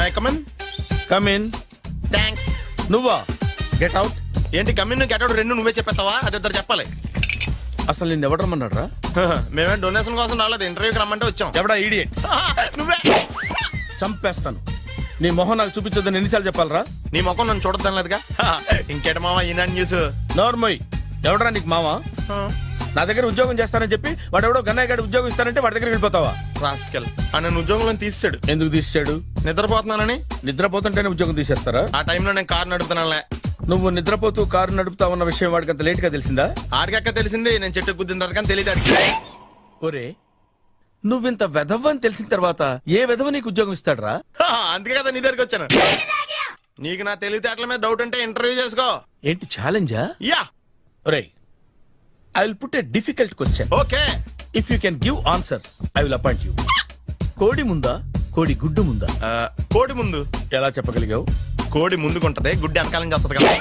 My come on. Come in. Thanks. నువ్వా? Get out. ఏంటి come in get out రెండు నువ్వే చెప్పేస్తావా? అది ఇద్దరు చెప్పాలి. అసలు నేను ఎవడు రమ్మన్నాడు రా? మేమే డొనేషన్ కోసం రాలేదు, ఇంటర్వ్యూకి రమ్మంటే వచ్చాం. ఎవడా ఈడియట్? నువ్వే. చంపేస్తాను. నీ మొహం నాకు చూపించొద్దని ఎన్నిసార్లు చెప్పాలరా? నీ ముఖం నన్ను చూడద్దాం లేదుగా. ఇంకేట మావా ఈనాడు న్యూస్. నోర్మోయ్. ఎవడరా నీకు మావా? నా దగ్గర ఉద్యోగం చేస్తానని చెప్పి వాడు ఎవడో గన్నయ్య గారి ఉద్యోగం ఇస్తానంటే వాడి దగ్గర వెళ్ళిపోతావా? రాస్కెల్. నన్ను ఉద్యోగంలో తీసాడు. ఎందుకు తీసాడు? నిద్రపోతున్నానని. నిద్రపోతుంటేనే ఉద్యోగం తీసేస్తారా? ఆ టైంలో నేను కారు నడుపుతున్నానులే. నువ్వు నిద్రపోతూ కారు నడుపుతా ఉన్న విషయం వాడికి అంత లేట్ గా తెలిసిందా? ఆడికక్క తెలిసింది, నేను చెట్టు గుద్దిన తర్వాత కానీ తెలియదు. ఒరే, నువ్వింత వెధవ్ అని తెలిసిన తర్వాత ఏ వెధవ నీకు ఉద్యోగం ఇస్తాడరా? అందుకే కదా నీ దగ్గరికి వచ్చాను. నీకు నా తెలివితేటల మీద డౌట్ అంటే ఇంటర్వ్యూ చేసుకో. ఏంటి ఛాలెంజా? యా. ఒరే, I will put a difficult question. Okay. If you can give answer I will appoint you. కోడి ముందా, కోడి గుడ్డు ముందా? కోడి ముందు. ఎలా చెప్పగలిగావు? కోడి ముందుకుంటది, గుడ్డి వెనకాలని చేస్తుంది కదా.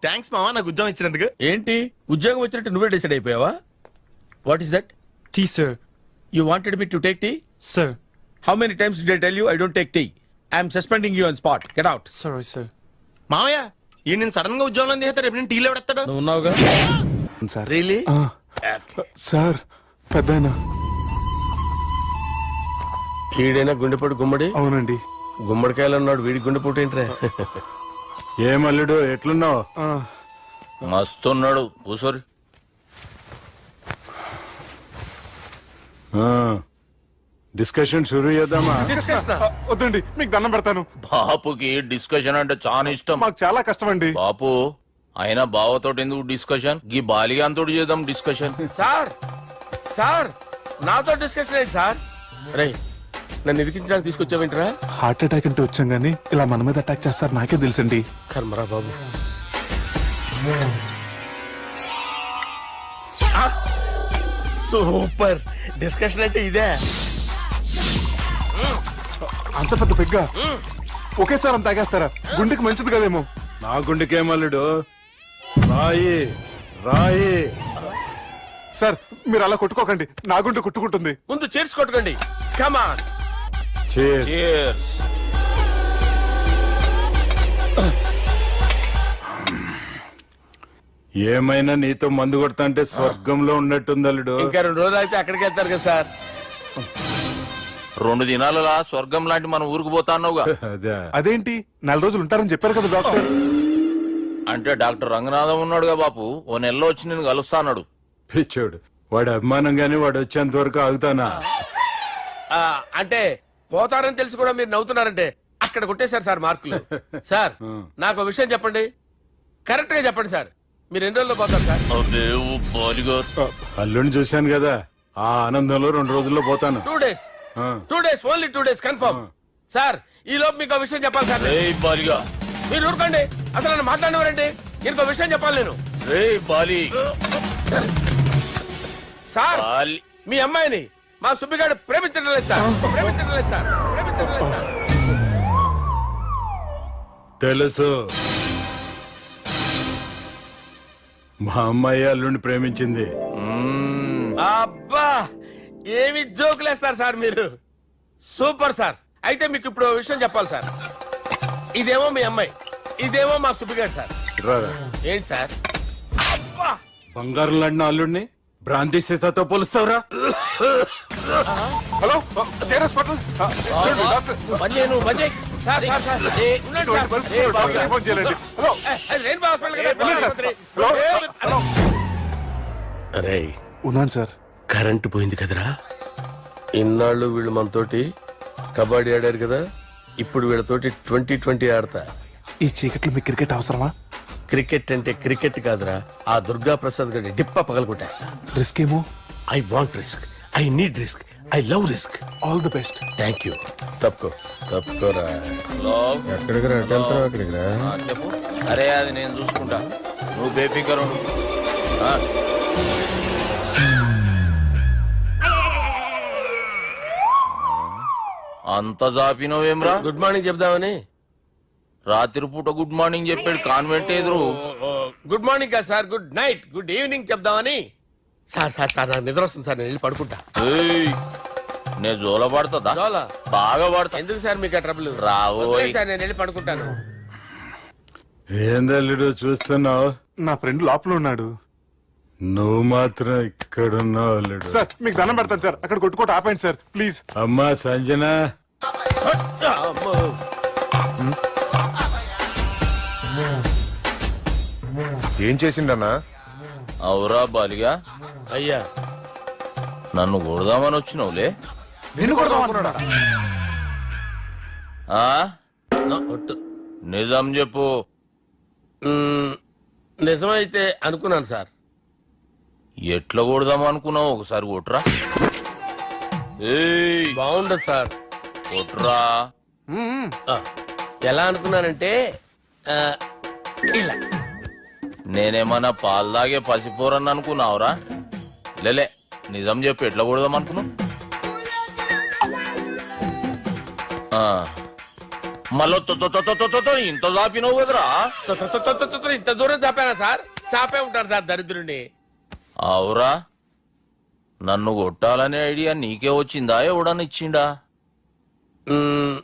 థ్యాంక్స్ మావా నాకు ఉద్యోగం ఇచ్చినందుకు. ఏంటి ఉద్యోగం వచ్చినట్టు నువ్వే డిసైడ్ అయిపోయావా? What is that? Tea, sir. You wanted me to take tea? Sir. How many times did I tell you I don't take tea? I am suspending you on spot. Get out. Sorry, sir. మావయ్య ఈ నేను sudden గా ఉద్యోగంలో తీస్తాడు. రేపు నేను టీలో పెడతాడు. నువ్వు ఉన్నావుగా? Sir Really? సార్ పెద్దయినా. ఈడైనా గుండెపోటు గుమ్మడి? అవునండి. గుమ్మడికాయలు అన్నాడు, వీడి గుండెపోటు ఏంట్రా? ఏమల్లుడు ఎట్లున్నావు? మస్తున్నాడు కూసోరి. డిస్కషన్ షురూ చేద్దామా? వద్దండి, మీకు దండం పెడతాను. బాపుకి డిస్కషన్ అంటే చాలా ఇష్టం. మాకు చాలా కష్టం అండి. బాపు అయినా బావతోటి ఎందుకు డిస్కషన్? గీ బాలిగాంతోటి చేద్దాం డిస్కషన్. సార్ సార్ నాతో డిస్కషన్ ఏంటి సార్? రే, నన్ను ఇరికించడానికి తీసుకొచ్చావేంట్రా? హార్ట్ అటాక్ అంటే వచ్చాం గానీ ఇలా మన మీద అటాక్ చేస్తారు నాకే తెలుసండి. కర్మరా బాబు. సూపర్ డిస్కషన్ అంటే ఇదే. అంత పెద్ద పెగ్గా ఒకేసారి అంత తాగేస్తారా? గుండెకి మంచిది కదేమో. నా గుండెకేమల్లుడు? రాయి రాయి. సార్ మీరు అలా కొట్టుకోకండి, నా గుండె కొట్టుకుంటుంది. ముందు చేర్చుకొట్టుకోండి. కమాన్. Cheers. Cheers. ఏమైనా నీతో మందు కొడతా స్వర్గంలో ఉన్నట్టుంది అల్లుడు. ఇంకా 2 రోజులు అయితే అక్కడికి వెళ్తారు కదా సార్. 2 దినాలలా స్వర్గం లాంటి మన ఊరికి పోతాన్నావుగా. అదే. అదేంటి 4 రోజులు ఉంటారని చెప్పారు కదా డాక్టర్. అంటే డాక్టర్ రంగనాథం ఉన్నాడుగా బాపు, ఓ నెలలో వచ్చి నేను కలుస్తాన్నాడు. పిచ్చోడు, వాడి అభిమానం గాని వాడు వచ్చేంత వరకు ఆగుతానా? అంటే పోతారని తెలిసి కూడా మీరు నవ్వుతున్నారంటే అక్కడ కొట్టేశారు సార్ మార్కులు. సార్ నాకు విషయం చెప్పండి, కరెక్ట్ గా చెప్పండి సార్. మీరు ఎన్ని రోజుల్లో పోతారు సార్? అదే ఓ బాలిగా. అల్లుడిని చూశాను కదా, ఆ ఆనందంలో 2 రోజుల్లో పోతాను. 2 days. 2 days, only 2 days confirm. Sir ఈ లోపు మీకు విషయం చెప్పాలి సార్. రేయ్ బాలిగా. మీరు ఊరుకోండి, అసలు నన్ను మాట్లాడినవారండి. ఇంకో విషయం చెప్పాలి నేను. రేయ్ బాలి. Sir Bali. మీ అమ్మాయిని మా సుబ్బిగాడు ప్రేమించడం లేదు సార్. ప్రేమించడం లేదు సార్. ప్రేమించడం లేదు సార్. తెలుసు, మా అమ్మాయి అల్లుడిని ప్రేమించింది. అబ్బా ఏమి జోకులేస్తారు సార్ మీరు. Super sir. అయితే మీకు ఇప్పుడు ఓ విషయం చెప్పాలి సార్. ఇదేమో మీ అమ్మాయి, ఇదేమో మా సుబ్బిగాడు సార్. రారా. ఏంటి సార్? అబ్బా బంగారం లాంటి అల్లుడిని భ్రాంతి సీతతో పోలుస్తావురా? Hello hospital. Sir sir sir ఉండండి సార్. ఫోన్ చేయాలండి. హలో రెయిన్బో హాస్పిటల్ కదా, పిల్లల ఆసుపత్రి. అరే ఉన్నాను సార్. కరెంటు పోయింది కదరా. ఇన్నాళ్ళు వీళ్ళు మనతోటి కబడ్డీ ఆడారు కదా, ఇప్పుడు వీళ్ళతోటి 2020 ఆడతా. ఈ చీకట్లో మీకు క్రికెట్ అవసరమా? క్రికెట్ అంటే క్రికెట్ కాదురా, ఆ దుర్గా ప్రసాద్ గారి డిప్ప పగల కొట్టేస్తా. రిస్క్ ఏమో. I want risk, I need risk, I love risk. All the best. Thank you. తప్పుకోరా. ఎక్కడికి రా? అక్కడికి రా. చెప్పు. అరే అది నేను చూసుకుంటా, నువ్వు బేఫికర్ ఉండు. అంత జాపినవేమ్రా? గుడ్ మార్నింగ్ చెప్దామని. రాత్రి పూట గుడ్ మార్నింగ్ చెప్పాడు కాన్వెంట్ ఎదురు. గుడ్ మార్నింగ్ కదా sir, good night, good evening చెప్దామని. సార్ సార్ సార్ నాకు నిద్ర వస్తుంది సార్, నేను వెళ్ళి పడుకుంటా. ఏయ్, నేను జోల పడుతుందా జోలా? బాగా పడతా ఎందుకు సార్ మీకు ఆ ట్రబుల్? రావోయ్. వదిలేయ్ సార్, నేను వెళ్ళి పడుకుంటాను. ఏందల్లుడు చూస్తున్నావు? నా ఫ్రెండ్ లోపల ఉన్నాడు. నువ్వు మాత్రం ఇక్కడున్నావు అల్లుడు. సార్ మీకు దండం పెడతాను సార్, అక్కడ కొట్టుకోట ఆపండి సార్ ప్లీజ్. అమ్మా సంజన, అమ్మో. ఏం చేసిండన్నా? అవురా బాలిగా, అయ్యా, నన్ను కొడదామని వచ్చినావులే. నిన్ను కొడదామన్నాడా? ఆ? ఒట్టు. నిజం చెప్పు. మ్మ్, నిజమైతే అనుకున్నాను సార్. ఎట్లా కొడదాం అనుకున్నావు? ఒకసారి కొట్రా. ఏయ్, బాగుండదు సార్. కొట్రా. ఆ, ఎలా అనుకున్నానంటే ఆ, ఇలా. నేనేమన్నా పాలు తాగే పసిపోరని అనుకున్నావురా? లేలే, నిజం చెప్పు, ఎట్లా కొడదాం అనుకున్నావు? మళ్ళీ ఇంత చాపినావు కదరా? ఇంత దూరం చాపానా సార్? చాపే ఉంటాను సార్ దరిద్రుడిని. అవురా, నన్ను కొట్టాలనే ఐడియా నీకే వచ్చిందా? ఎవడన్నా ఇచ్చిండా? మ్మ్,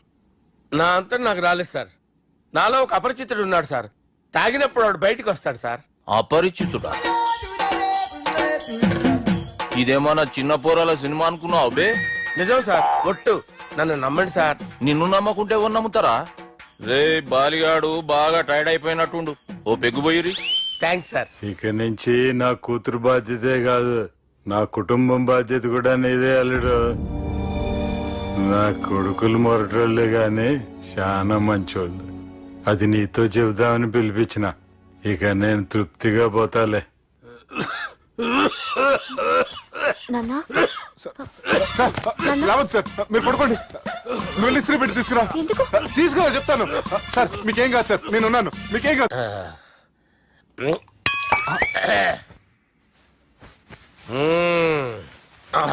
నా అంతా నాకు రాలేదు సార్. నాలో ఒక అపరిచితుడు ఉన్నాడు సార్. తాగినప్పుడు వాడు బయటికి వస్తాడు సార్. అపరిచితుడా? ఇదేమన్నా చిన్న పోరాల సినిమా అనుకున్నావు బే? నిజం సార్, ఒట్టు. నన్ను నమ్మండి సార్. నిన్ను నమ్మకుంటే ఎవరు నమ్ముతారా? రే బాలిగాడు బాగా టైర్డ్ అయిపోయినట్టుండు, ఓ పెగ్గుబోయిరి. Thanks sir. ఇక నుంచి నా కూతురు బాధ్యతే కాదు, నా కుటుంబం బాధ్యత కూడా నీదే అల్లుడు. నా కొడుకులు మొరటోళ్ళే గాని చాలా మంచోళ్ళు. అది నీతో చెబుదామని పిలిపించిన. ఇక నేను తృప్తిగా పోతాలే. నాన్నా సార్ రావద్దు సార్, మీరు పడుకోండి. నువ్వు వెళ్ళి ఇస్త్రీ పెట్టి తీసుకురా. ఎందుకు? తీసుకురా చెప్తాను. సార్ మీకేం కాదు సార్, నేను ఉన్నాను, మీకేం కాదు.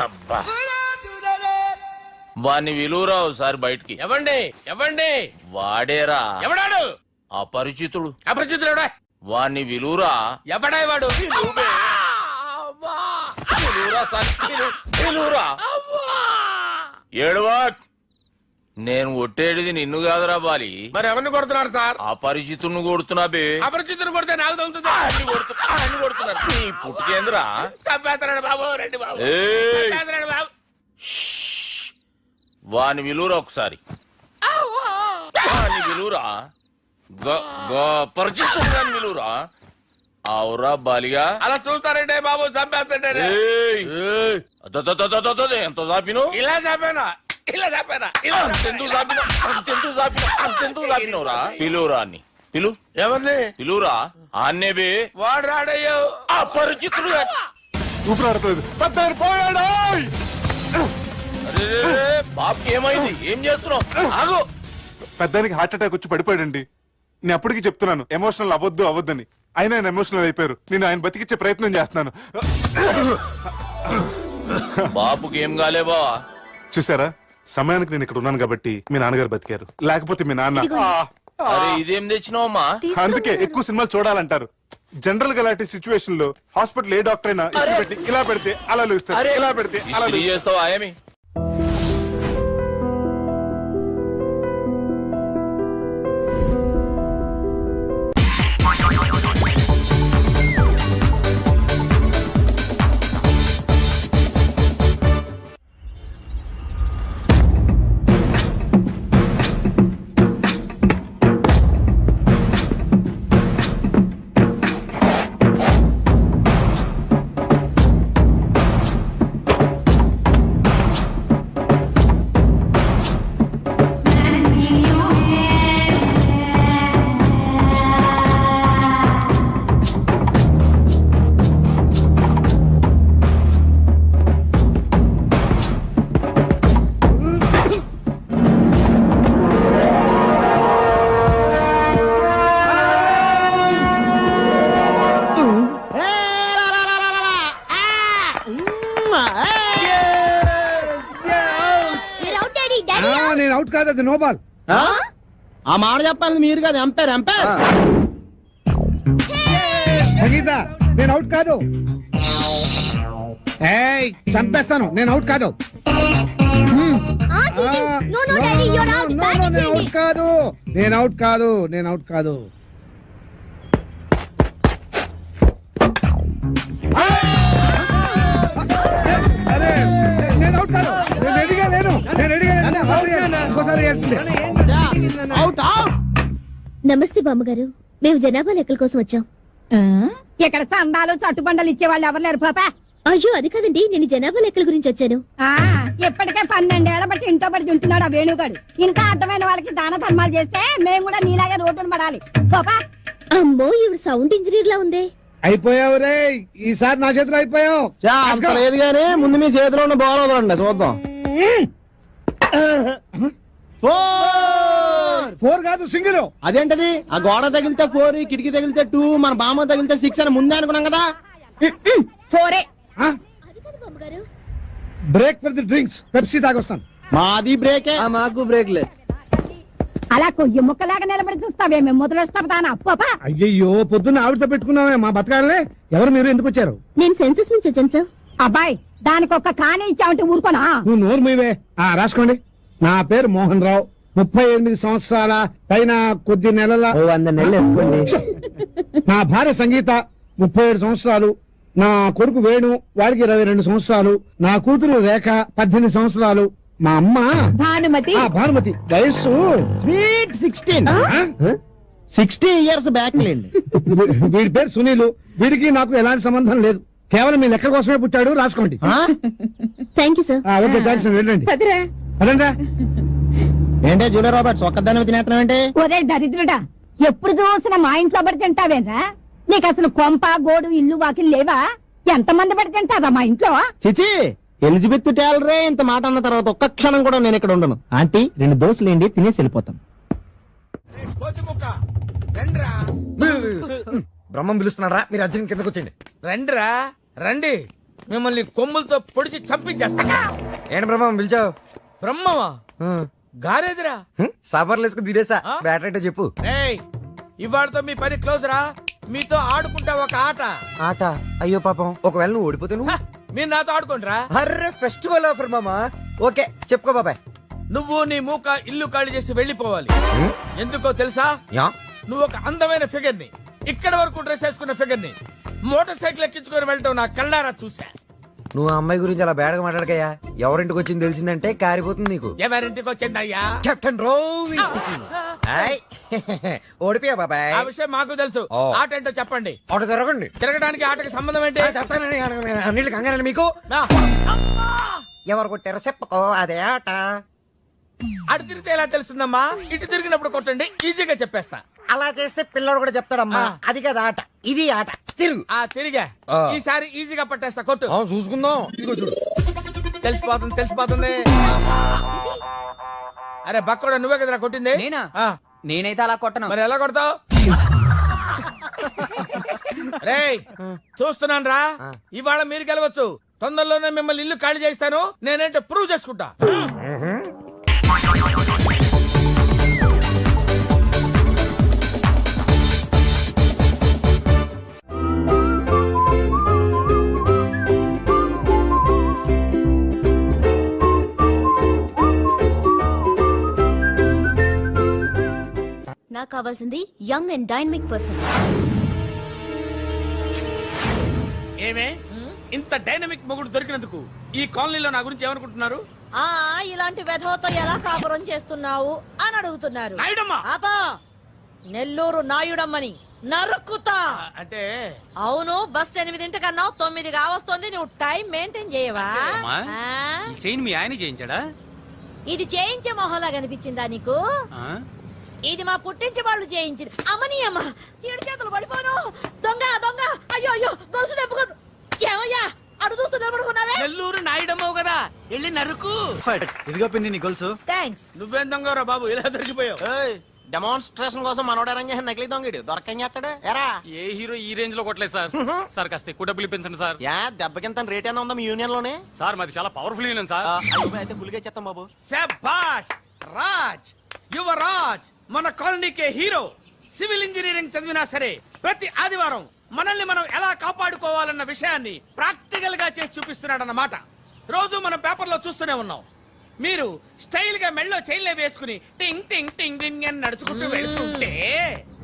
అబ్బా. వాణ్ణి విలువరావు సార్ బయటికి. ఎవండి ఎవండి? వాడేరా ఎవడాడు? అపరిచితుడు. అపరిచితుడు ఎవడా? వాణ్ణి విలువరా. ఎవడా వాడు? విలువరా సార్, విలువరా. ఏడవా, నేను కొట్టేడిది నిన్ను కాదురా బాలి. మరి ఎవరిని కొడుతున్నారు సార్? అపరిచితుడిని కొడుతున్నా బే. అపరిచితుడు కొడితే నాకు తగులుతుందా? అన్ని కొడుతున్నారు. నీ పుట్టుకేంద్రా? చంపేస్తున్నాడు బాబు, రండి బాబు. ఏయ్, చంపేస్తున్నాడు బాబు. వాని విలువరా ఒకసారి. వాని విలువరా. పరిచితుడు విలువరా. అవురా బాలిగా. అలా చూస్తారంటే బాబు, చంపేస్తాడే. ఏయ్, ఎంత చాపిను? ఇలా చంపానా? ఇలా చంపానా? ఇలా అంతెందుకు చాపిను? అంతెందుకు చాపినవురా? పిలువురా అన్ని. పిలు, ఎవరిని? పిలువురా. ఆన్నే బే. వాడు రాడయ్యో. అపరిచితుడు. ఊపిరాడట్లేదు. పెద్ద ఆయన పోయాడు. బాబుకి ఏమైంది? ఏం చేస్తున్నావు? ఆగు. పెద్దానికి హార్ట్ అటాక్ వచ్చి పడిపోయాడండి. నేను అప్పటికి చెప్తున్నాను ఎమోషనల్ అవ్వద్దని. ఆయన ఎమోషనల్ అయిపోయారు. నేను ఆయన బతికిచ్చే ప్రయత్నం చేస్తున్నాను. బాబుకి ఏం కాలే బావా? చూసారా, సమయానికి నేను ఇక్కడ ఉన్నాను కాబట్టి మీ నాన్నగారు బతికారు. లేకపోతే మీ నాన్న అరే ఇదేం తెచ్చినావమ్మా? అందుకే ఎక్కువ సినిమాలు చూడాలంటారు. జనరల్ గా అలాంటి సిచ్యువేషన్ లో హాస్పిటల్ ఏ డాక్టర్ అయినా ఇస్త్రీ పెట్టి ఇలా పెడితే అలా లూస్తారు, ఇలా పెడితే అలా ఇస్త్రీ చేస్తావా ఏమి? నేను అవుట్ కాదు, అది నో బాల్. ఆ మాట చెప్పాలి మీరు కదా, ఎంపైర్ ఎంపైర్. సంగీత, నేను అవుట్ కాదు. ఏయ్, చంపేస్తాను, నేను అవుట్ కాదు. No no daddy you are out. Bat నేను చేయండి. అవుట్ కాదు, నేను అవుట్ కాదు, నేను అవుట్ కాదు. అరే, నేను అవుట్ కాదు, నేను రెడీగా లేను, నేను రెడీగా లేను. ఇంకోసారి వేయాల్సిందే. Out out. నమస్తే బామ్మగారు, మేము జనాభా లెక్కల కోసం వచ్చాం. ఇక్కడ చందాలు చట్టుబండలు ఇచ్చే వాళ్ళు ఎవరు లేరు పాపా. అయ్యో అది కాదండి, నేను జనాభా లెక్కల గురించి వచ్చాను. ఇప్పటికే 12 ఏళ్ల బట్టి ఇంట్లో పడి తింటున్నాడు ఆ వేణుగాడు. ఇంకా అర్థమైన వాళ్ళకి దాన ధర్మాలు చేస్తే మేము కూడా నీలాగే రోడ్డును పడాలి పాపా. అమ్మో ఇవి సౌండ్ ఇంజనీర్ లా ఉంది. అయిపోయావు రే, ఈసారి నా చేతిలో అయిపోయావు. అంత లేదు గానీ ముందు మీ చేతిలో ఉన్న బాల్ వదలండి చూద్దాం. 4 కాదు, సింగిల్. అదేంటది? ఆ గోడ తగిలితే 4, కిటికీ తగిలితే 2, మన బామ్మ తగిలితే 6 అని ముందే అనుకున్నాం కదా. 4 అది కాదు బామ్మగారు. Break for the drinks, Pepsi తాగొస్తాను. మాది బ్రేకే. మాకు బ్రేక్ లేదు. అలా కొయ్యి ముక్కలాగా నిలబడి చూస్తావే మేము మొదలెస్తాం పాపా. అయ్యయ్యో, పొద్దున్న ఆవిడతో పెట్టుకున్నామే మా బతకాలే. ఎవరు మీరు, ఎందుకు వచ్చారు? నేను సెన్సస్ నుంచి వచ్చాను సార్. అబ్బాయి దానికి ఒక్క కాని ఇచ్చావంటే ఊరుకోనా? నువ్వు నోరు మీవే. రాసుకోండి. నా పేరు మోహన్ రావు, 38 సంవత్సరాల పైన కొద్ది నెలల. 100 నెలలు వేసుకోండి. నా భార్య సంగీత, 37 సంవత్సరాలు. నా కొడుకు వేణు, వాడికి 22 సంవత్సరాలు. నా కూతురు రేఖ, 18 సంవత్సరాలు. మా అమ్మ భానుమతి. భానుమతి, వయస్సు స్వీట్ 16. 60 ఇయర్స్ బ్యాక్ లేండి. వీడి పేరు సునీలు. వీడికి నాకు ఎలాంటి సంబంధం లేదు, కేవలం మీ లెక్క కోసమే పుట్టాడు. రాసుకోండి. Thank you sir. Okay, thanks. వెళ్ళండి. అదండి. ఏంటే జూలియర్ రాబర్ట్స్ ఒక్కదాన్ని తినేస్తున్నావు ఏంటి? ఒరే దరిద్రుడా, ఎప్పుడు చూసినా మా ఇంట్లో పడి తింటావేరా? నీకు అసలు కొంప గోడు ఇల్లు వాకిలు లేవా? ఎంతమంది పడి తింటారా మా ఇంట్లో? చిచి, ఎలిజబెత్ టేలరే ఇంత మాట అన్న తర్వాత ఒక్క క్షణం కూడా నేను ఇక్కడ ఉండను. ఆంటీ 2 దోశలు ఏంటి, తినేసి వెళ్ళిపోతాను. బ్రహ్మం పిలుస్తున్నారా? మీరు అర్జున్ కిందకు వచ్చండి. రండిరా రండి, మిమ్మల్ని కొమ్ములతో పొడిచి చంపించేస్తా. ఏంటి బ్రహ్మం పిలిచావు? బ్రహ్మమా గారేదిరా? సాఫర్లు వేసుకుని తీరేసా. ఆ? బ్యాటరీ అంటే చెప్పు. ఏయ్, ఇవాళతో మీ పని క్లోజ్ రా. మీతో ఆడుకుంటా ఒక ఆట. ఆట? అయ్యో పాపం, ఒకవేళ నువ్వు ఓడిపోతే నువ్వు? హ, మీరు నాతో ఆడుకోండిరా. అర్రే, ఫెస్టివల్ ఆఫర్ మామా. ఓకే, చెప్పుకో బాబాయ్. నువ్వు నీ మూక ఇల్లు ఖాళీ చేసి వెళ్ళిపోవాలి. ఎందుకో తెలుసా? యా? నువ్వు ఒక అందమైన ఫిగర్ ని, ఇక్కడ వరకు డ్రెస్ వేసుకున్న ఫిగర్ ని మోటార్ సైకిల్ ఎక్కించుకొని వెళ్ళటం నా కళ్ళారా చూసా. నువ్వు ఆ అమ్మాయి గురించి అలా బేడగా మాట్లాడకయ్యా. ఎవరింటికి వచ్చింది తెలిసిందంటే కారిపోతుంది నీకు. ఎవరింటికి వచ్చిందయ్యా? కెప్టెన్ రోవి. ఆయ్. ఓడిపోయా బాబాయ్. ఆ విషయం మాకు తెలుసు. ఓ. ఆట ఏంటో చెప్పండి. ఆట తిరగండి. తిరగడానికి ఆటకి సంబంధం ఏంటి? చెప్తానని అన్నిటికి కంగారని మీకు. నా. అమ్మా! ఎవరు కొట్టారో చెప్పుకో, అదే ఆట. అటు తిరిగితే ఎలా తెలుస్తుందమ్మా? ఇటు తిరిగినప్పుడు కొట్టండి, ఈజీగా చెప్పేస్తా. అలా చేస్తే పిల్లడు కూడా చెప్తాడమ్మా. ఆ. అది కదా ఆట, ఇది ఆట. తిరుగు. ఆ తిరిగా ఆ. ఈసారి ఈజీగా పట్టేస్తా. కొట్టు. చూసుకుందాం. ఇదిగో చూడు. తెలిసిపోతుంది తెలిసిపోతుంది. అరే బక్కడా, నువ్వే కదరా కొట్టింది? నేనా? ఆ. నేనైతే అలా కొట్టను. మరి ఎలా కొడతావు? రేయ్, చూస్తున్నాను రా. ఇవాళ మీరు గెలవచ్చు. తొందరలోనే మిమ్మల్ని ఇల్లు ఖాళీ చేస్తాను. నేనేంటో ప్రూవ్ చేసుకుంటా. నాకు కావాల్సింది యంగ్ అండ్ డైనమిక్ పర్సన్. ఏమే ఇంత డైనమిక్ మొగుడు దొరికినందుకు ఈ కాలనీలో నా గురించి ఏమనుకుంటున్నారు? ఇలాంటి వెధవతో ఎలా కాపురం చేస్తున్నావు అని అడుగుతున్నారు. నాయుడమ్మా! ఆపా, నెల్లూరు నాయుడమ్మని నరుక్కుతా. అంటే అవును, బస్ 8:00 9 కావస్తుంది. నువ్వు టైం మెయింటైన్ చేయవా? చైన్ మీ ఆయన చేయించాడా? ఇది చేయించే మొహంలా కనిపించిందా నీకు? ఇది మా పుట్టింటి వాళ్ళు చేయించింది. అమ్మని అమ్మ, 7 చేతులు పడిపోను. దొంగ దొంగ, అయ్యో అయ్యో, గొలుసు తెప్పుకో. ఏమయ్యా అడు చూస్తూ నిలబడుకున్నావే? నెల్లూరు నాయుడమ్మవు కదా, వెళ్ళి నరుకు. ఇదిగో పిన్ని నీ గొలుసు. థ్యాంక్స్. నువ్వేం దొంగరా బాబు, ఇలా దొరికిపోయావు? డెమాన్స్ట్రేషన్ కోసం మనోడు అరేంజ్ చేసిన నకిలీ దొంగడు దొరకం చేస్తాడు. ఎరా ఏ హీరో ఈ రేంజ్ లో కొట్టలేదు సార్. సార్ కాస్త ఎక్కువ డబ్బులు ఇప్పించండి సార్. యా, దెబ్బకింత రేట్ అయినా ఉందా మీ యూనియన్ లోనే? సార్ మాది చాలా పవర్ఫుల్ యూనియన్ సార్. అయితే గులిగా చేస్తాం బాబు. శభాష్ రాజ్, యువరాజ్, మన కాలనీకే హీరో. సివిల్ ఇంజనీరింగ్ చదివినా సరే ప్రతి ఆదివారం మనల్ని మనం ఎలా కాపాడుకోవాలన్న విషయాన్ని ప్రాక్టికల్ గా చేసి చూపిస్తున్నాడు అన్నమాట. రోజు మనం పేపర్లో చూస్తూనే ఉన్నాం. మీరు స్టైల్ గా మెళ్ళో చైన్లే వేసుకుని టింగ్ టింగ్ టింగ్ టింగ్ అని నడుచుకుంటూ వెళ్తుంటే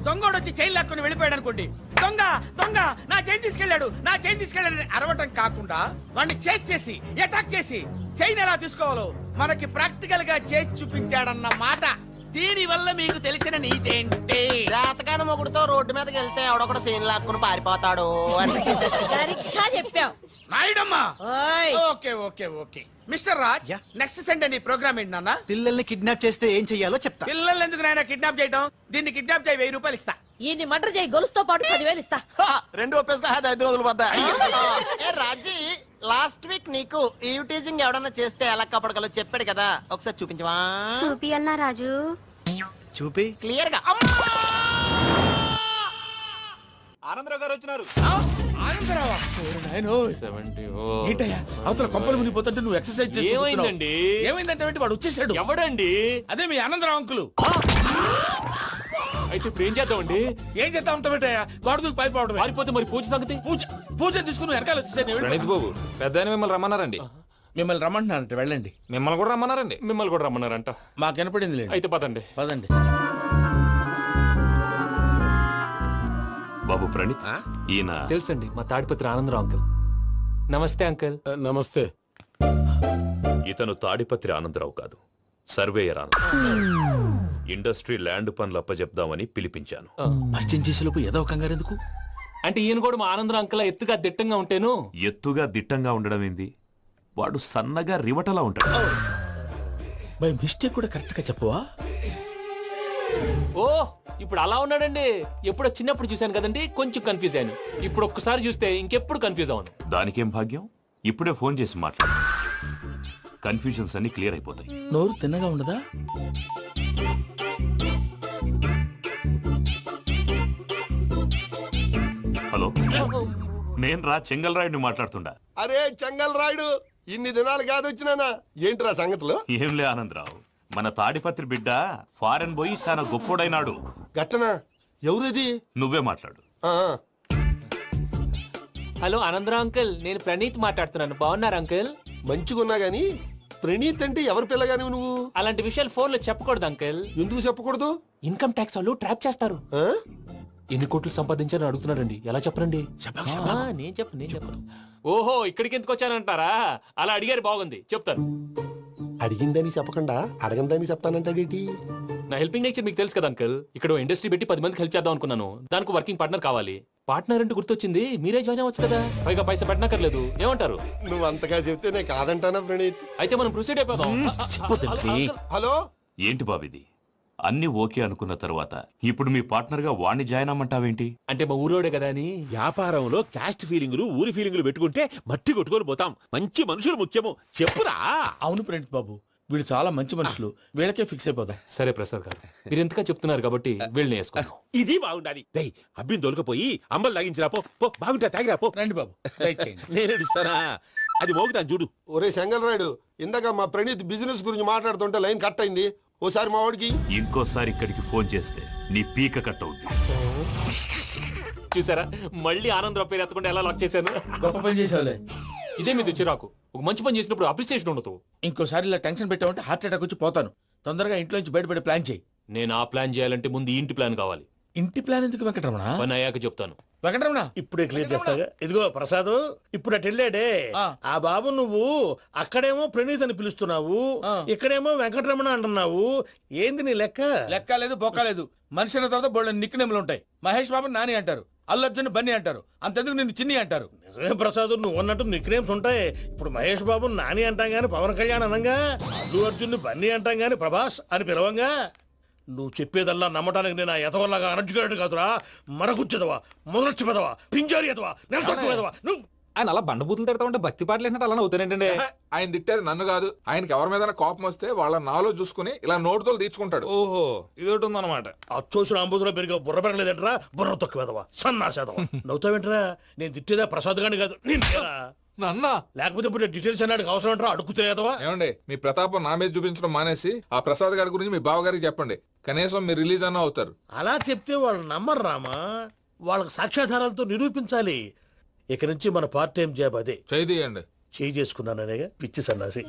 దొంగోడు వచ్చి చైన్ లాక్కుని వెళ్ళిపోయాడు అనుకోండి, దొంగ దొంగ నా చైన్ తీసుకెళ్ళాడు నా చైన్ తీసుకెళ్ళాడు అరవటం కాకుండా వాడిని చేజ్ చేసి అటాక్ చేసి చైన్ ఎలా తీసుకోవాలో మనకి ప్రాక్టికల్ గా చేసి చూపించాడన్న మాట. దీని వల్ల మీకు తెలిసిన నీతేంటి? జాతకాన మొగుడుతో రోడ్డు మీదకి వెళ్తే ఎవడొకడు సీన్ లాక్కుని పారిపోతాడు అని. సరిగ్గా చెప్పావు నాయుడమ్మా. ఓయ్ okay okay okay mister Raj, next Sunday నీ ప్రోగ్రామ్ ఏంటి నాన్న? పిల్లల్ని కిడ్నాప్ చేస్తే ఏం చెయ్యాలో చెప్తా. పిల్లల్ని ఎందుకు నాయన కిడ్నాప్ చేయటం? దీన్ని కిడ్నాప్ చేయి 1000 రూపాయలు ఇస్తా. ఈయన్ని మటర్ చేయి, గొలుసుతో పాటు 10,000 ఇస్తా. రెండు ఒప్పేస్తా 5 రోజులు పడ్డా. రాజీ, లాస్ట్ వీక్ నీకు ఈ టీజింగ్ ఎవడన్నా చేస్తే ఎలా కప్పడగలో చెప్పాడు కదా, ఒకసారి చూపించవా? చూపియల్నా రాజు? చూపి. క్లియర్ గా. ఆనందరావు గారు వచ్చినారు. ఆనందరావా? ఏంటయ్యా అవతల కొంపలు మునిగిపోతుంటే నువ్వు ఎక్సర్సైజ్ చేస్తూ ఏమైందండి? ఏమైందంటే వాడు వచ్చేసాడు. ఎవడండి? అదే మీ ఆనందరావు అంకులు. అయితే ఇప్పుడు ఏం చేద్దామండి? ఏం చేస్తా ఉంటావేటయ్యా, గోడ దూకి పైపోవడమే. పారిపోతే మరి పూజ సంగతి? పూజ తీసుకుని వెనకాల వచ్చేసాను. ప్రణీత్ బాబు, పెద్ద మిమ్మల్ని రమ్మన్నారండి. మిమ్మల్ని రమ్మంటున్నానంటే వెళ్ళండి. మిమ్మల్ని కూడా రమ్మన్నారండి. మిమ్మల్ని కూడా రమ్మన్నారంట. మాకు వినపడింది లేదు. అయితే పదండి. పదండి. బాబు ప్రణీత్, ఈయన తెలుసండి, మా తాడిపత్రి ఆనందరావు అంకుల్. నమస్తే అంకుల్. నమస్తే. ఇతను తాడిపత్రి ఆనందరావు కాదు, సర్వేయర్ ఆనందరావు. ఇండస్ట్రీ ల్యాండ్ పనులు అప్పజెప్దామని పిలిపించాను. పరిచయం చేసేలోపు ఏదో కంగారు ఎందుకు? అంటే ఈయన కూడా మా ఆనందరావు అంకుల్ ఎత్తుగా దిట్టంగా ఉంటేను. ఎత్తుగా దిట్టంగా ఉండడం ఏంది, వాడు సన్నగా రివటలా ఉంటాడు. బై మిస్టేక్ కూడా కరెక్ట్ గా చెప్పవా? ఓ ఇప్పుడు అలా ఉన్నాడండి. ఎప్పుడో చిన్నప్పుడు చూశాను కదండి, కొంచెం కన్ఫ్యూజ్ అయ్యాను. ఇప్పుడు ఒక్కసారి చూస్తే ఇంకెప్పుడు కన్ఫ్యూజ్ అవును. దానికేం భాగ్యం, ఇప్పుడే ఫోన్ చేసి మాట్లాడు. కన్ఫ్యూజన్స్ అన్ని క్లియర్ అయిపోతాయి. నోరు తిన్నగా ఉండదా? హలో, నేను రా చెంగల్ రాయుడిని మాట్లాడుతుండా. అరే చెంగల్ రాయుడు, ఇన్ని దినాలు కాదు వచ్చినానా? ఏంట్రా సంగతులు? ఏంలే ఆనందరావు, మన తాడిపత్రి బిడ్డ ఫారెన్ పోయి చాలా గొప్పోడైనాడు. గట్టనా? ఎవరిది? నువ్వే మాట్లాడు. హలో ఆనందరావు అంకుల్, నేను ప్రణీత్ మాట్లాడుతున్నాను. బాగున్నారు అంకుల్? మంచిగున్నా గాని ప్రణీత్ అంటే ఎవరి పిల్లగాని నువ్వు? అలాంటి విషయాలు ఫోన్ లో చెప్పకూడదు అంకుల్. ఎందుకు చెప్పకూడదు? ఇన్కమ్ ట్యాక్స్ వాళ్ళు ట్రాప్ చేస్తారు. ఆ? ఎన్ని కోట్లు సంపాదించాలని అడుగుతున్నారండి. ఎలా చెప్పరండి? నేను చెప్పను. ఓహో, ఇక్కడికి ఎందుకు వచ్చానంటారా? అలా అడిగారు, బాగుంది, చెప్తాను. అడిగిందని చెప్పకుండా అడగందని చెప్తానంటాడేటి? నా హెల్పింగ్ నేచర్ మీకు తెలుసు కదా అంకుల్. ఇక్కడ ఇండస్ట్రీ పెట్టి 10 మందికి హెల్ప్ చేద్దాం అనుకున్నాను. దానికి వర్కింగ్ పార్ట్నర్ కావాలి. పార్ట్నర్ అంటే గుర్తొచ్చింది, మీరే జాయిన్ అవ్వచ్చు కదా, పైగా పైసా పెట్టనక్కర్లేదు. ఏమంటారు? నువ్వు అంతగా చెప్తేనే కాదంటానా ప్రణీత్? అయితే మనం ప్రొసీడ్ అయిపోదాం. హలో, ఏంటి బాబిది? అన్ని ఓకే అనుకున్న తర్వాత ఇప్పుడు మీ పార్ట్నర్ గా వాణ్ణి జాయిన్ అమ్మంటావేంటి? అంటే మా ఊరోడే కదా అని. వ్యాపారంలో క్యాస్ట్ ఫీలింగులు ఊరి ఫీలింగులు పెట్టుకుంటే మట్టి కొట్టుకొని పోతాం. మంచి మనుషులు ముఖ్యము. చెప్పురా. అవును ప్రణీత్ బాబు, వీళ్ళు చాలా మంచి మనుషులు. వీళ్ళకే ఫిక్స్ అయిపోతాం. సరే ప్రసాద్ గారు, మీరు ఎంతగా చెప్తున్నారు కాబట్టి వీళ్ళని వేసుకున్నాం. ఇది బాగుండాలి. అబ్బిని దొలకపోయి అంబలు లాగించిరా పో. బాగుంటా తాగిరా పో. రండి బాబు, నేను ఇస్తానా? అది మోగుతాను చూడు. ఒరే చెంగల్ రాయుడు, ఇందాక మా ప్రణీత్ బిజినెస్ గురించి మాట్లాడుతుంటే లైన్ కట్ అయింది. ఓసారి మా వాడికి ఇంకోసారి ఇక్కడికి ఫోన్ చేస్తే నీ పీక కట్ అవుద్ది. చూసారా, మళ్ళీ ఆనందరావు పేరు ఎత్తకుండా ఎలా లాక్ చేశాను. గొప్ప పని చేసేవాళ్ళే. ఇదే మీ చిరాకు. ఒక మంచి పని చేసినప్పుడు అప్రిసియేషన్ ఉండదు. ఇంకోసారి ఇలా టెన్షన్ పెట్టామంటే హార్ట్ అటాక్ వచ్చి పోతాను. తొందరగా ఇంట్లో నుంచి బయటపడే ప్లాన్ చేయి. నేను ఆ ప్లాన్ చేయాలంటే ముందు ఇంటి ప్లాన్ కావాలి. ఇంటి ప్లాన్ ఎందుకు వెంకటరమణ? పని అయ్యాక చెప్తాను. వెంకటరమణ ఇప్పుడే క్లియర్ చేస్తాగా. ఇదిగో ప్రసాద్, ఇప్పుడు అటు వెళ్ళాడే ఆ బాబు, నువ్వు అక్కడేమో ప్రణీత్ అని పిలుస్తున్నావు, ఇక్కడేమో వెంకటరమణ అంటున్నావు. ఏంది నీ లెక్క? లెక్క లేదు, బొక్క లేదు. మనిషి అన్న తర్వాత బోళ్ళ నిక్నెములు ఉంటాయి. మహేష్ బాబు నాని అంటారు, అల్లు అర్జున్ బన్నీ అంటారు, అంతెందుకు నిన్ను చిన్ని అంటారు. నిజమే ప్రసాద్, నువ్వు అన్నట్టు నిక్ నేమ్స్ ఉంటాయి. ఇప్పుడు మహేష్ బాబు నాని అంటాం గాని పవన్ కళ్యాణ్ అనంగా, అల్లు అర్జున్ బన్నీ అంటాం గాని ప్రభాస్ అని పిలవంగా. నువ్వు చెప్పేదల్లా నమ్మటానికి నేను ఆ ఎతవల్లాగా అనర్జుకేటెడ్ కాదురా. మరగుచ్చదవా, మొదలచ్చి పెదవా, పింజారి ఎదవా, నెలసొక్కు పెదవా. నువ్వు ఆయన అలా బండబూతులు తిడతా ఉంటే భక్తి పాటలు ఏంటంటే అలా అవుతానంటే. ఆయన తిట్టేది నన్ను కాదు, ఆయనకి ఎవరి మీద కోపం వస్తే వాళ్ళ నాలో చూసుకుని ఇలా నోటుతో తీర్చుకుంటాడు. ఓహో, ఇదొకటి ఉందన్నమాట. అచ్చోసిన అంబుధులో పెరిగే బుర్ర పెరగలేదంటరా. బుర్ర తొక్కువేదవా, సన్నాసేదవా. నవ్వుతావేంట్రా? నేను తిట్టేదా ప్రసాద్ గాని కాదు, నిన్నేరా. నన్నా? లేకపోతే ఇప్పుడు డీటెయిల్స్ అన్నాడు అవసరం అంటారా? అడుగుతాయేదవా. ఏమండి, మీ ప్రతాపం నా మీద చూపించడం మానేసి ఆ ప్రసాద్ గారి గురించి మీ బావగారికి చెప్పండి. కనీసం మీరు రిలీజ్ అన్న అవుతారు. అలా చెప్తే వాళ్ళు నమ్మరు రామా. వాళ్ళకి సాక్ష్యాధారాలతో నిరూపించాలి. ఇక నుంచి మన పార్ట్ టైం జాబ్ అదే. చేయండి. చేయి చేసుకున్నాననేగా పిచ్చి సన్నాసి.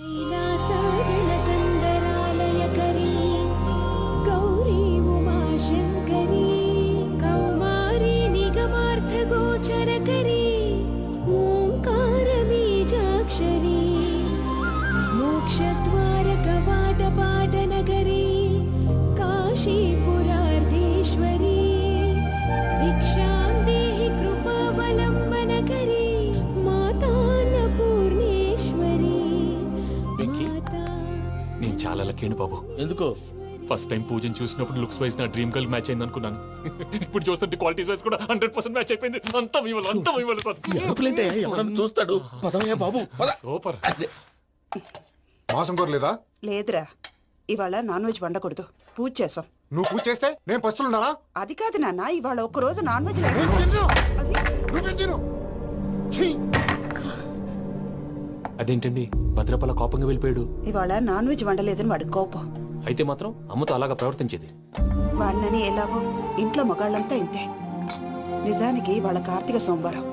ఎందుకో ఫస్ట్ టైం పూజను చూసినప్పుడు లుక్స్ వైజ్ నా డ్రీమ్ గర్ల్ మ్యాచ్ అయింది అనుకున్నాను. ఇప్పుడు చూస్తుంటే క్వాలిటీస్ వైజ్ కూడా 100% మ్యాచ్ అయిపోయింది. అంతా మీ వల్ల సార్. ఎరుపులేంటే ఎవడన్నా చూస్తాడు. పదవయ్యా బాబు పద. సూపర్. మాసం కోరలేదా? లేదురా, ఇవాళ నాన్ వెజ్ వండకూడదు, పూజ చేసాం. నువ్వు పూజ చేస్తే నేను పస్తులున్నారా? అది కాదు నాన్న, ఇవాళ ఒక్క రోజు నాన్ వెజ్ అదేంటండి భద్రపల కోపంగా వెళ్ళిపోయాడు? ఇవాళ నాన్ వెజ్ వండలేదని వాడి కోపం. అయితే మాత్రం అమ్మతో అలాగా ప్రవర్తించేది. వాడినని ఎలాగో ఇంట్లో మగాళ్ళంతా ఇంతే. నిజానికి వాళ్ళ కార్తీక సోమవారం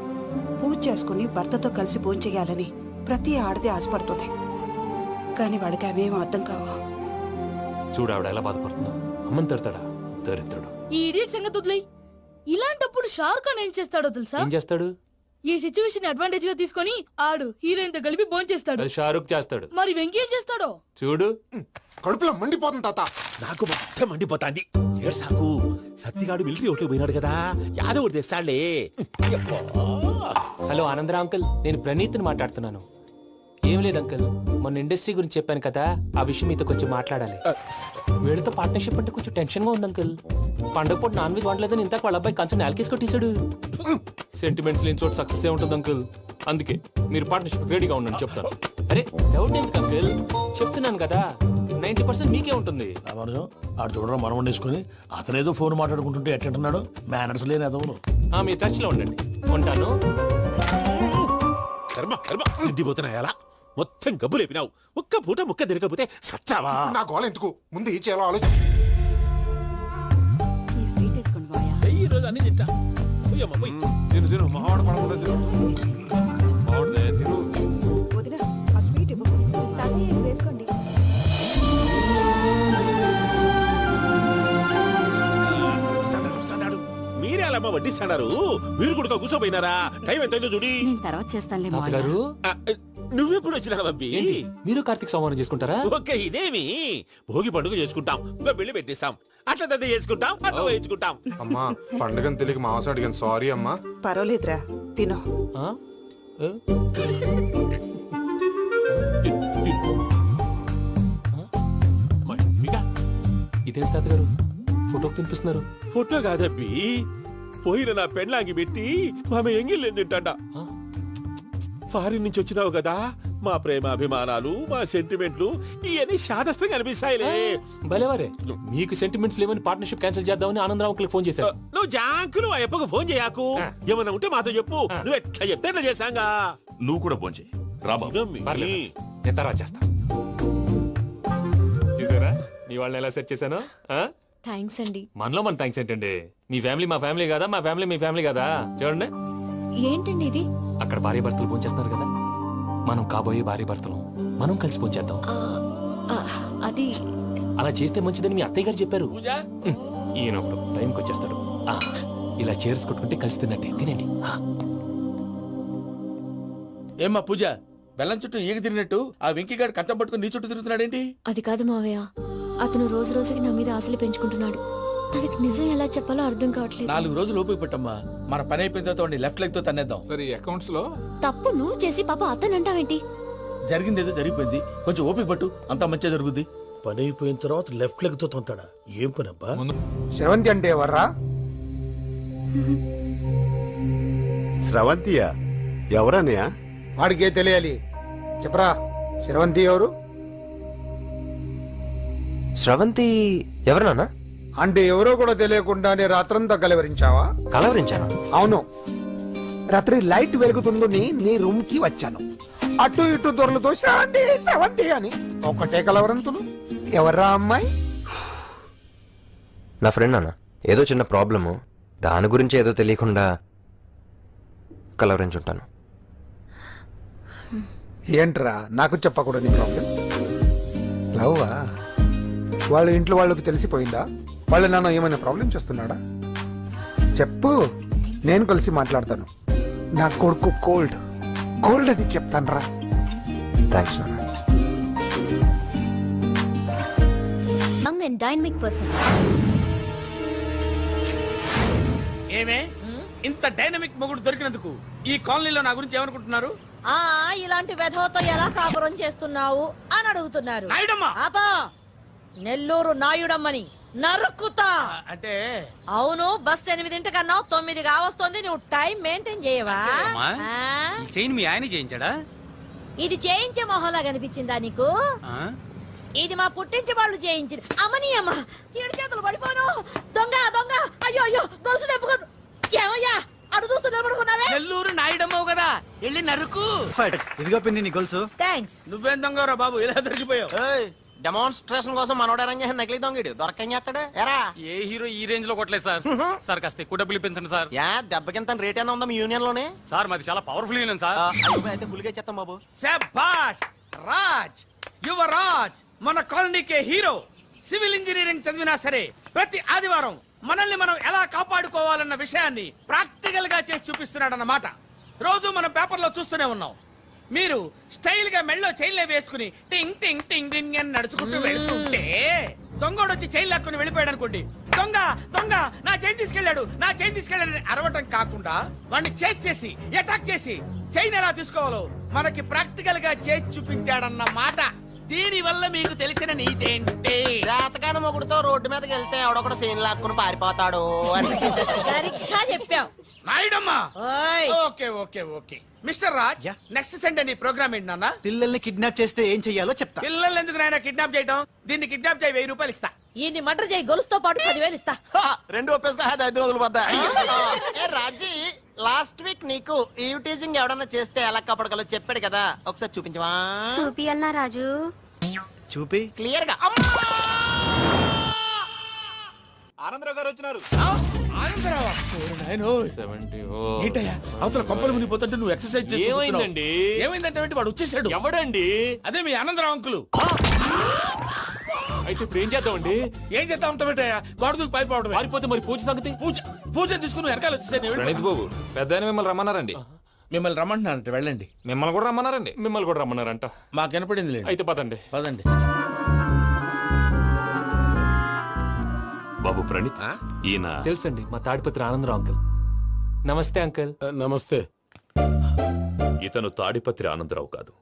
పూజ చేసుకుని భర్తతో కలిసి పూజ చేయాలని ప్రతి ఆడది ఆశపడుతుంది. కానీ వాళ్ళకి అవేం అర్థం కావు. చూడు ఆవిడ ఎలా బాధపడుతుందో. అమ్మని తిడతాడా దరిద్రుడు. ఈ ఇడియట్ సంగతి వదిలేయ్. ఇలాంటప్పుడు షారుఖ్ ఖాన్ ఏం చేస్తాడో తెలుసా? ఏం చేస్తాడు? ఈ సిచ్యువేషన్ అడ్వాంటేజ్ గా తీసుకొని ఆడు హీరోయిన్ తో కలిపి బోన్ చేస్తాడు. అది షారుఖ్ చేస్తాడు. మరి వెంకీ ఏం చేస్తాడో చూడు. కడుపులో మండిపోతుంది తాత. నాకు మొత్తం మండిపోతాంది. ఏడ్సాకు, సత్తిగాడు మిలిటరీ ఓట్లు పోయినాడు కదా, యాదవ్ ఒకటి తెస్తాడులే. హలో ఆనందరా అంకుల్, నేను ప్రణీత్ని మాట్లాడుతున్నాను. ఏం లేదు అంకుల్, మొన్న ఇండస్ట్రీ గురించి చెప్పాను కదా, ఆ విషయం మీతో కొంచెం మాట్లాడాలి. వీళ్ళతో పార్ట్నర్షిప్ అంటే కొంచెం టెన్షన్ గా ఉంది అంకుల్. పండుగ పూట నాన్ వెజ్ వండలేదని ఇంతకు వాళ్ళ అబ్బాయి కంచెం నేలకేసి కొట్టేశాడు. సెంటిమెంట్స్ లేని చోట సక్సెస్ ఏ ఉంటుంది అంకుల్. అందుకే మీరు పార్ట్నర్షిప్ రెడీగా ఉండండి చెప్తాను. అరే డౌట్ ఎందుకు అంకుల్, చెప్తున్నాను కదా 90% మీకే ఉంటుంది. ఆడు చూడడం మనం వండేసుకుని అతనేదో ఫోన్ మాట్లాడుకుంటుంటే ఎట్టంటున్నాడు. మేనర్స్ లేని అదవును. మీ టచ్ లో ఉండండి. ఉంటాను. కర్మ కర్మ తిండిపోతున్నా ఎలా మొత్తం గబ్బు లేపినావు. ఒక్క పూట ముక్క తిరగకపోతే సచ్చావా? నా గోల ఎందుకు, ముందు ఏం చేయాలో ఆలోచించు. ఈ స్వీట్ వేసుకోండి బాయా. ఈ రోజు అన్ని తింటా. పోయమ్మ పోయి. తిను తిను మావాడు పడకుండా తిను. మావాడు తిను. వదిన, ఆ స్వీట్ ఇవ్వు. వేసుకోండి. వస్తాడు. మీరే అలా అమ్మ వడ్డిస్తాడారు. మీరు కూడా కూర్చోపోయినారా? టైం ఎంతైందో చూడి. నేను తర్వాత చేస్తానులే తాతగారు, నువ్వెప్పుడు వచ్చినా బంబి? ఏంటి మీరు కార్తీక సంహారం చేసుకుంటారా? ఓకే, ఇదేమి భోగి పండుగ చేసుకుంటాం, ఇంకా పెళ్లి పెట్టిస్తాం, అట్లా దద్ద చేసుకుంటాం, అట్లా వేయించుకుంటాం. అమ్మా పండుగని తెలియక మాసం అడిగాను, సారీ అమ్మా. పర్వాలేదురా, తినో. ఆ? ఏ? ఇదేంటి తాతగారు ఫోటోకి తినిపిస్తున్నారు? ఫోటో కాదబ్బి, పోయిన నా పెళ్ళాంగి పెట్టి ఆమె ఎంగిల్లేం తింటాడ. ఫారిన్ నుంచి వచ్చినావు కదా, మా ప్రేమ అభిమానాలు, మా సెంటిమెంట్లు ఇవన్నీ శాదస్తంగా అనిపిస్తాయిలే. భలేవారే, మీకు సెంటిమెంట్స్ లేవని పార్ట్నర్షిప్ క్యాన్సిల్ చేద్దామని ఆనందరావు అంకుల్కి ఫోన్ చేశారు. నువ్వు జాంకులు ఆ ఎప్పకు ఫోన్ చేయకు. ఏమన్నా ఉంటే మాతో చెప్పు. నువ్వు ఎట్లా చెప్తే ఎట్లా చేశాంగా. నువ్వు కూడా ఫోన్ చేయి. రాబా పర్లేదు, నేను తర్వాత చేస్తా. చూసారా మీ వాళ్ళని ఎలా సెట్ చేశాను? థ్యాంక్స్ అండి. మనలో మన థ్యాంక్స్ ఏంటండి? మీ ఫ్యామిలీ మా ఫ్యామిలీ కదా, మా ఫ్యామిలీ మీ ఫ్యామిలీ కదా. చూడండి, ఏంటండి ఇది? అక్కడ భార్య భర్తలు ఫోన్ చేస్తున్నారు కదా, మనం కాబోయే భార్య భర్తలు మనం కలిసి ఫోన్ చేద్దాం. అది అలా చేస్తే మంచిదని మీ అత్తయ్య గారు చెప్పారు. ఈయన ఒకడు టైంకి వచ్చేస్తాడు. ఇలా చేర్స్ కొట్టుకుంటే కలిసి తిన్నట్టే. తినండి. ఏమ్మా పూజ, బెల్లం చుట్టూ ఈగ తిరిగినట్టు ఆ వెంకీగాడు కంటం పట్టుకుని నీ చుట్టూ తిరుగుతున్నాడేంటి? అది కాదు మావయ్య, అతను రోజు రోజుకి నా మీద ఆశలు పెంచుకుంటున్నాడు. తనకి నిజం ఎలా చెప్పాలో అర్థం కావట్లేదు. 4 రోజులు ఓపిక పెట్టమ్మా, మన పని అయిపోయిన తర్వాత లెఫ్ట్ లెగ్ తో తన్నేద్దాం. సరే అకౌంట్స్ లో తప్పు నువ్వు చేసి పాప అతను అంటావేంటి? జరిగిందేదో జరిగిపోయింది, కొంచెం ఓపిక పట్టు, అంతా మంచిగా జరుగుద్ది. పని అయిపోయిన తర్వాత లెఫ్ట్ లెగ్ తో తొంతాడా? ఏం పని అబ్బా? శ్రవంతి అంటే ఎవర్రా? స్రవంతియా? ఎవరన్నయ్యా? వాడికే తెలియాలి, చెప్పరా. శ్రవంతి ఎవరు? స్రవంతి ఎవరు నాన్న? అంటే ఎవరో కూడా తెలియకుండానే రాత్రంతా కలవరించావా? కలవరించాను. అవును, రాత్రి లైట్ వెలుగుతుందని నీ రూమ్ కి వచ్చాను. అటు ఇటు దొరలతో శ్రవంతి శ్రవంతి అని ఒకటే కలవరంతులు. ఎవర్రా అమ్మాయి? నా ఫ్రెండ్ నాన్న, ఏదో చిన్న ప్రాబ్లము, దాని గురించి ఏదో తెలియకుండా కలవరించుంటాను. ఏంట్రా నాకు చెప్పకూడదు ప్రాబ్లం? లవ్వా? వాళ్ళ ఇంట్లో వాళ్ళకి తెలిసిపోయిందా? వాళ్ళ నాన్న ఏమైనా ప్రాబ్లం చేస్తున్నాడా? చెప్పు, నేను కలిసి మాట్లాడతాను. నా కొడుకు కోల్డ్ కోల్డ్ అని చెప్తాను రా. థ్యాంక్స్ నాన్న. Young and dynamic person. ఏమే ఇంత డైనమిక్ మొగుడు దొరికినందుకు ఈ కాలనీలో నా గురించి ఏమనుకుంటున్నారు? ఇలాంటి వెధవతో ఎలా కాపురం చేస్తున్నావు అని అడుగుతున్నారు. నాయుడమ్మా! ఆపా! నెల్లూరు నాయుడమ్మని నరుక్కుతా. అంటే అవును, బస్ 8 9 కావస్తుంది. నువ్వు టైం మెయింటైన్ చేయవా? ఆ? చైన్ మీ ఆయన చేయించాడా? ఇది చేయించే మొహంలా కనిపించిందా నీకు? ఇది మా పుట్టింటి వాళ్ళు చేయించింది. అమ్మని అమ్మ, ఏడు చేతులు పడిపోను. దొంగ దొంగ, అయ్యో అయ్యో, గొలుసు తెప్పుకో. ఏమయ్యా అడు చూస్తూ నిలబడుకున్నావే? నెల్లూరు నాయుడమ్మవు కదా, వెళ్ళి నరుకు. ఇదిగో పిన్ని నీ గొలుసు. థ్యాంక్స్. నువ్వేం దొంగరా బాబు, ఇలా దొరికిపోయావు. డెమాన్స్ట్రేషన్ కోసం మనోడు అరేంజ్ చేసిన నకిలీ దొంగడు దొరకని చేస్తాడు ఎరా? ఏ హీరో ఈ రేంజ్ లో కొట్టలేదు సార్. సార్ కాస్త ఎక్కువ డబ్బులు ఇప్పించండి సార్. యా దెబ్బకింత రేట్ అయినా ఉందా మీ యూనియన్ లోనే? సార్ మాది చాలా పవర్ఫుల్ యూనియన్ సార్. అయితే గులిగా చేస్తాం బాబు. శభాష్ రాజ్, యువరాజ్, మన కాలనీకే హీరో. సివిల్ ఇంజనీరింగ్ చదివినా సరే ప్రతి ఆదివారం మనల్ని మనం ఎలా కాపాడుకోవాలన్న విషయాన్ని ప్రాక్టికల్ గా చేసి చూపిస్తున్నాడన్నమాట. రోజు మనం పేపర్లో చూస్తూనే ఉన్నాం. మీరు స్టైల్ గా మెళ్ళో చైన్లే వేసుకుని టింగ్ టింగ్ టింగ్ టింగ్ అని నడుచుకుంటూ వెళ్తుంటే దొంగోడు వచ్చి చైన్ లాక్కుని వెళ్ళిపోయాడు అనుకోండి. దొంగ దొంగ నా చైన్ తీసుకెళ్ళాడు, నా చైన్ తీసుకెళ్ళాడు అరవటం కాకుండా వాడిని చేజ్ చేసి అటాక్ చేసి చైన్ ఎలా తీసుకోవాలో మనకి ప్రాక్టికల్ గా చేసి చూపించాడన్నమాట. దీని వల్ల మీకు తెలిసిన నీతేంటి? జాతకాన మొగుడుతో రోడ్డు మీదకి వెళ్తే ఎవడొకడు సీన్ లాక్కుని పారిపోతాడు అని. సరిగ్గా చెప్పావు నాయుడమ్మా. ఓయ్. Okay okay okay mister Raj, next Sunday నీ ప్రోగ్రామ్ ఏంటి నాన్న? పిల్లల్ని కిడ్నాప్ చేస్తే ఏం చెయ్యాలో చెప్తా. పిల్లలు ఎందుకు నాయన కిడ్నాప్ చేయటం? దీన్ని కిడ్నాప్ చేయి, 1000 రూపాయలు ఇస్తా. ఈ మటర్ చేయి, గొలుసుతో పాటు 10,000 ఇస్తా. రెండు ఒప్పేసుకో, 5 రోజులు పడ్డా. ఏ రాజీ, లాస్ట్ వీక్ నీకు ఈ టీజింగ్ ఎవడన్నా చేస్తే ఎలా కాపాడగలో చెప్పాడు కదా, ఒకసారి చూపించవా? చూపియల్నా రాజు? చూపి. క్లియర్ గా. ఆనందరావు గారు వచ్చినారు. ఆనందరావా? ఏంటయ్యా అవతల కొంపలు మునిగిపోతుంటే నువ్వు ఎక్సర్సైజ్ చేస్తూ ఏమైందండి? ఏమైందంటే వాడు వచ్చేసాడు. ఎవడండి? అదే మీ ఆనందరావు అంకులు. అయితే ఇప్పుడు ఏం చేద్దామండి? ఏం చేస్తా ఉంటావేటయ్యా, గొడవకు పైపోవడం. పారిపోతే మరి పూజ సంగతి? పూజ తీసుకుని వెనకాల వచ్చేసాను. బాబు పెద్ద మిమ్మల్ని రమ్మన్నారండి. మిమ్మల్ని రమ్మంటున్నారంట, వెళ్ళండి. మిమ్మల్ని కూడా రమ్మన్నారండి. మిమ్మల్ని కూడా రమ్మన్నారంట. మాకు వినపడింది లేండి. అయితే పదండి. పదండి. బాబు ప్రణీత్, ఈయన తెలుసండి, మా తాడిపత్రి ఆనందరావు అంకుల్. నమస్తే అంకుల్. నమస్తే. ఇతను తాడిపత్రి ఆనందరావు కాదు,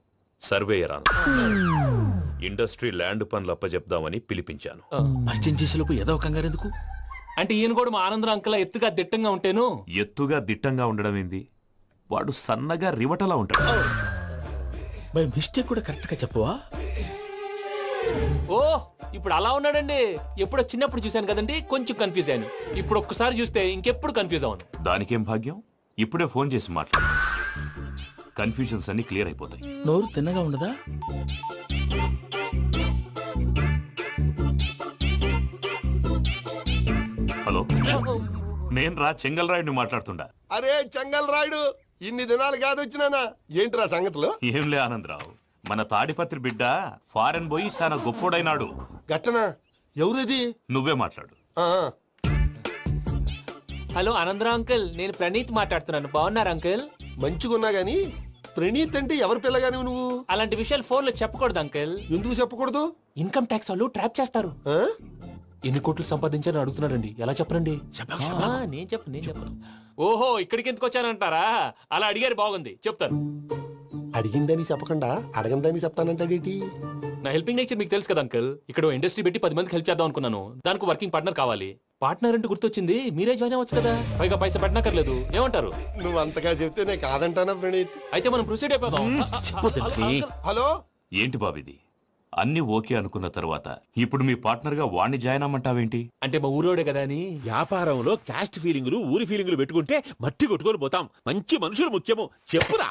సర్వేయర్ ఆనందరావు. ఇండస్ట్రీ ల్యాండ్ పనులు అప్పజెప్దామని పిలిపించాను. పరిచయం చేసేలోపు ఏదో కంగారు ఎందుకు? అంటే ఈయన కూడా మా ఆనందరావు అంకుల్ ఎత్తుగా దిట్టంగా ఉంటేను. ఎత్తుగా దిట్టంగా ఉండడం ఏంది, వాడు సన్నగా రివటలా ఉంటాడు. బై మిస్టేక్ కూడా కరెక్ట్ గా చెప్పవా? ఓ ఇప్పుడు అలా ఉన్నాడండి. ఎప్పుడో చిన్నప్పుడు చూశాను కదండి, కొంచెం కన్ఫ్యూజ్ అయ్యాను. ఇప్పుడు ఒక్కసారి చూస్తే ఇంకెప్పుడు కన్ఫ్యూజ్ అవ్వను. దానికేం భాగ్యం, ఇప్పుడే ఫోన్ చేసి మాట్లాడు. కన్ఫ్యూజన్స్ అన్ని క్లియర్ అయిపోతాయి. నోరు తిన్నగా ఉండదా? హలో, నేను రా చెంగల్ రాయుడిని మాట్లాడుతుండా. అరే చెంగల్ రాయుడు, ఇన్ని దినాలు కాదు వచ్చినానా? ఏంట్రా సంగతులు? ఏంలే ఆనందరావు, మన తాడిపత్రి బిడ్డ ఫారెన్ పోయి చాలా గొప్పోడైనాడు. గట్టనా? ఎవరిది? నువ్వే మాట్లాడు. హలో ఆనందరావు అంకుల్, నేను ప్రణీత్ మాట్లాడుతున్నాను. బాగున్నారు అంకుల్? మంచిగున్నా గాని ప్రణీత్ అంటే ఎవరి పిల్లగాని నువ్వు? అలాంటి విషయాలు ఫోన్ లో చెప్పకూడదు అంకుల్. ఎందుకు చెప్పకూడదు? ఇన్కమ్ ట్యాక్స్ వాళ్ళు ట్రాప్ చేస్తారు. ఆ? ఎన్ని కోట్లు సంపాదించాలని అడుగుతున్నారండి. ఎలా చెప్పరండి? నేను చెప్పను. ఓహో, ఇక్కడికి ఎందుకు వచ్చానంటారా? అలా అడిగారు, బాగుంది, చెప్తాను. అడిగిందని చెప్పకుండా అడగందని చెప్తానంటాడేటి? నా హెల్పింగ్ నేచర్ మీకు తెలుసు కదా అంకుల్. ఇక్కడ ఇండస్ట్రీ పెట్టి 10 మందికి హెల్ప్ చేద్దాం అనుకున్నాను. దానికి వర్కింగ్ పార్ట్నర్ కావాలి. పార్ట్నర్ అంటే గుర్తొచ్చింది, మీరే జాయిన్ అవ్వచ్చు కదా, పైగా పైసా పెట్టనక్కర్లేదు. ఏమంటారు? నువ్వు అంతగా చెప్తే నేను కాదంటానా ప్రణీత్? అయితే మనం ప్రొసీడ్ అయిపోదాం. హలో, ఏంటి బాబిది? అన్ని ఓకే అనుకున్న తర్వాత ఇప్పుడు మీ పార్ట్నర్ గా వాణ్ణి జాయిన్ అమ్మంటావేంటి? అంటే మా ఊరోడే కదా అని. వ్యాపారంలో క్యాస్ట్ ఫీలింగులు, ఊరి ఫీలింగులు పెట్టుకుంటే మట్టి కొట్టుకొని పోతాం. మంచి మనుషులు ముఖ్యము. చెప్పురా.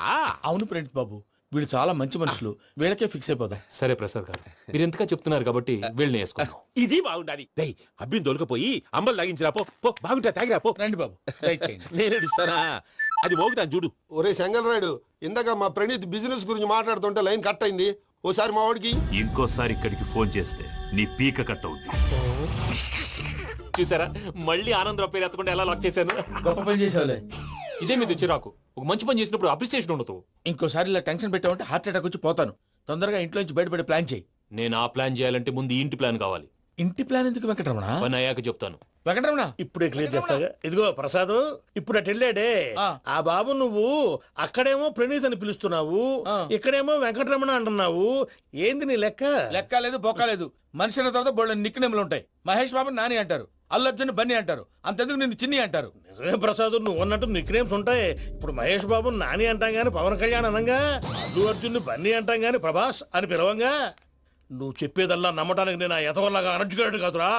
అవును ప్రణీత్ బాబు, వీళ్ళు చాలా మంచి మనుషులు, వీళ్ళకే ఫిక్స్ అయిపోదాం. సరే ప్రసాద్ గారు, మీరు ఎంతగా చెప్తున్నారు కాబట్టి వీళ్ళని వేసుకుందాం. ఇది బాగుండాలి. డై అబ్బిని దొలకపోయి అంబలు లాగించిరా పో. పో బాగుంటా, తాగిరా పో. రండి బాబు, దయచేయండి. నేను ఇస్తానా? అది మోగుతాను చూడు. ఒరే చెంగల్ రాయుడు, ఇందాక మా ప్రణీత్ బిజినెస్ గురించి మాట్లాడుతుంటే లైన్ కట్ అయింది. ఓసారి మా వాడికి. ఇంకోసారి ఇక్కడికి ఫోన్ చేస్తే నీ పీక కట్ అవుద్ది. చూసారా, మళ్ళీ ఆనందరావు పేరు ఎత్తకుండా ఎలా లాక్ చేశాను. గొప్ప పని చేసేవాళ్ళే. ఇదే మీద చిరాకు. ఒక మంచి పని చేసినప్పుడు అప్రిసియేషన్ ఉండదు. ఇంకోసారి ఇలా టెన్షన్ పెట్టామంటే హార్ట్ అటాక్ వచ్చి పోతాను. తొందరగా ఇంట్లో నుంచి బయటపడే ప్లాన్ చేయి. నేను ఆ ప్లాన్ చేయాలంటే ముందు ఈ ఇంటి ప్లాన్ కావాలి. ఇంటి ప్లాన్ ఎందుకు వెంకటరమణ? పని అయ్యాక చెప్తాను. వెంకటరమణ ఇప్పుడే క్లియర్ చేస్తాగా. ఇదిగో ప్రసాద్, ఇప్పుడు అటు వెళ్ళాడే ఆ బాబు, నువ్వు అక్కడేమో ప్రణీత్ అని పిలుస్తున్నావు, ఇక్కడేమో వెంకటరమణ అంటున్నావు. ఏంది నీ లెక్క? లెక్క లేదు బొక్క లేదు. మనిషి అన్న తర్వాత బోళ్ళ నిక్నెములు ఉంటాయి. మహేష్ బాబు నాని అంటారు, అల్లు అర్జున్ బన్నీ అంటారు, అంతెందుకు నిన్ను చిన్ని అంటారు. నిజమే ప్రసాద్, నువ్వు అన్నట్టు నిక్నేమ్స్ ఉంటాయి. ఇప్పుడు మహేష్ బాబు నాని అంటాం గాని పవన్ కళ్యాణ్ అనంగా, అల్లు అర్జున్ బన్నీ అంటాం గాని ప్రభాస్ అని పిలవంగా. నువ్వు చెప్పేదల్లా నమ్మటానికి నేను ఎతవల్లాగా అనర్జుకేటెడ్ కాదురా.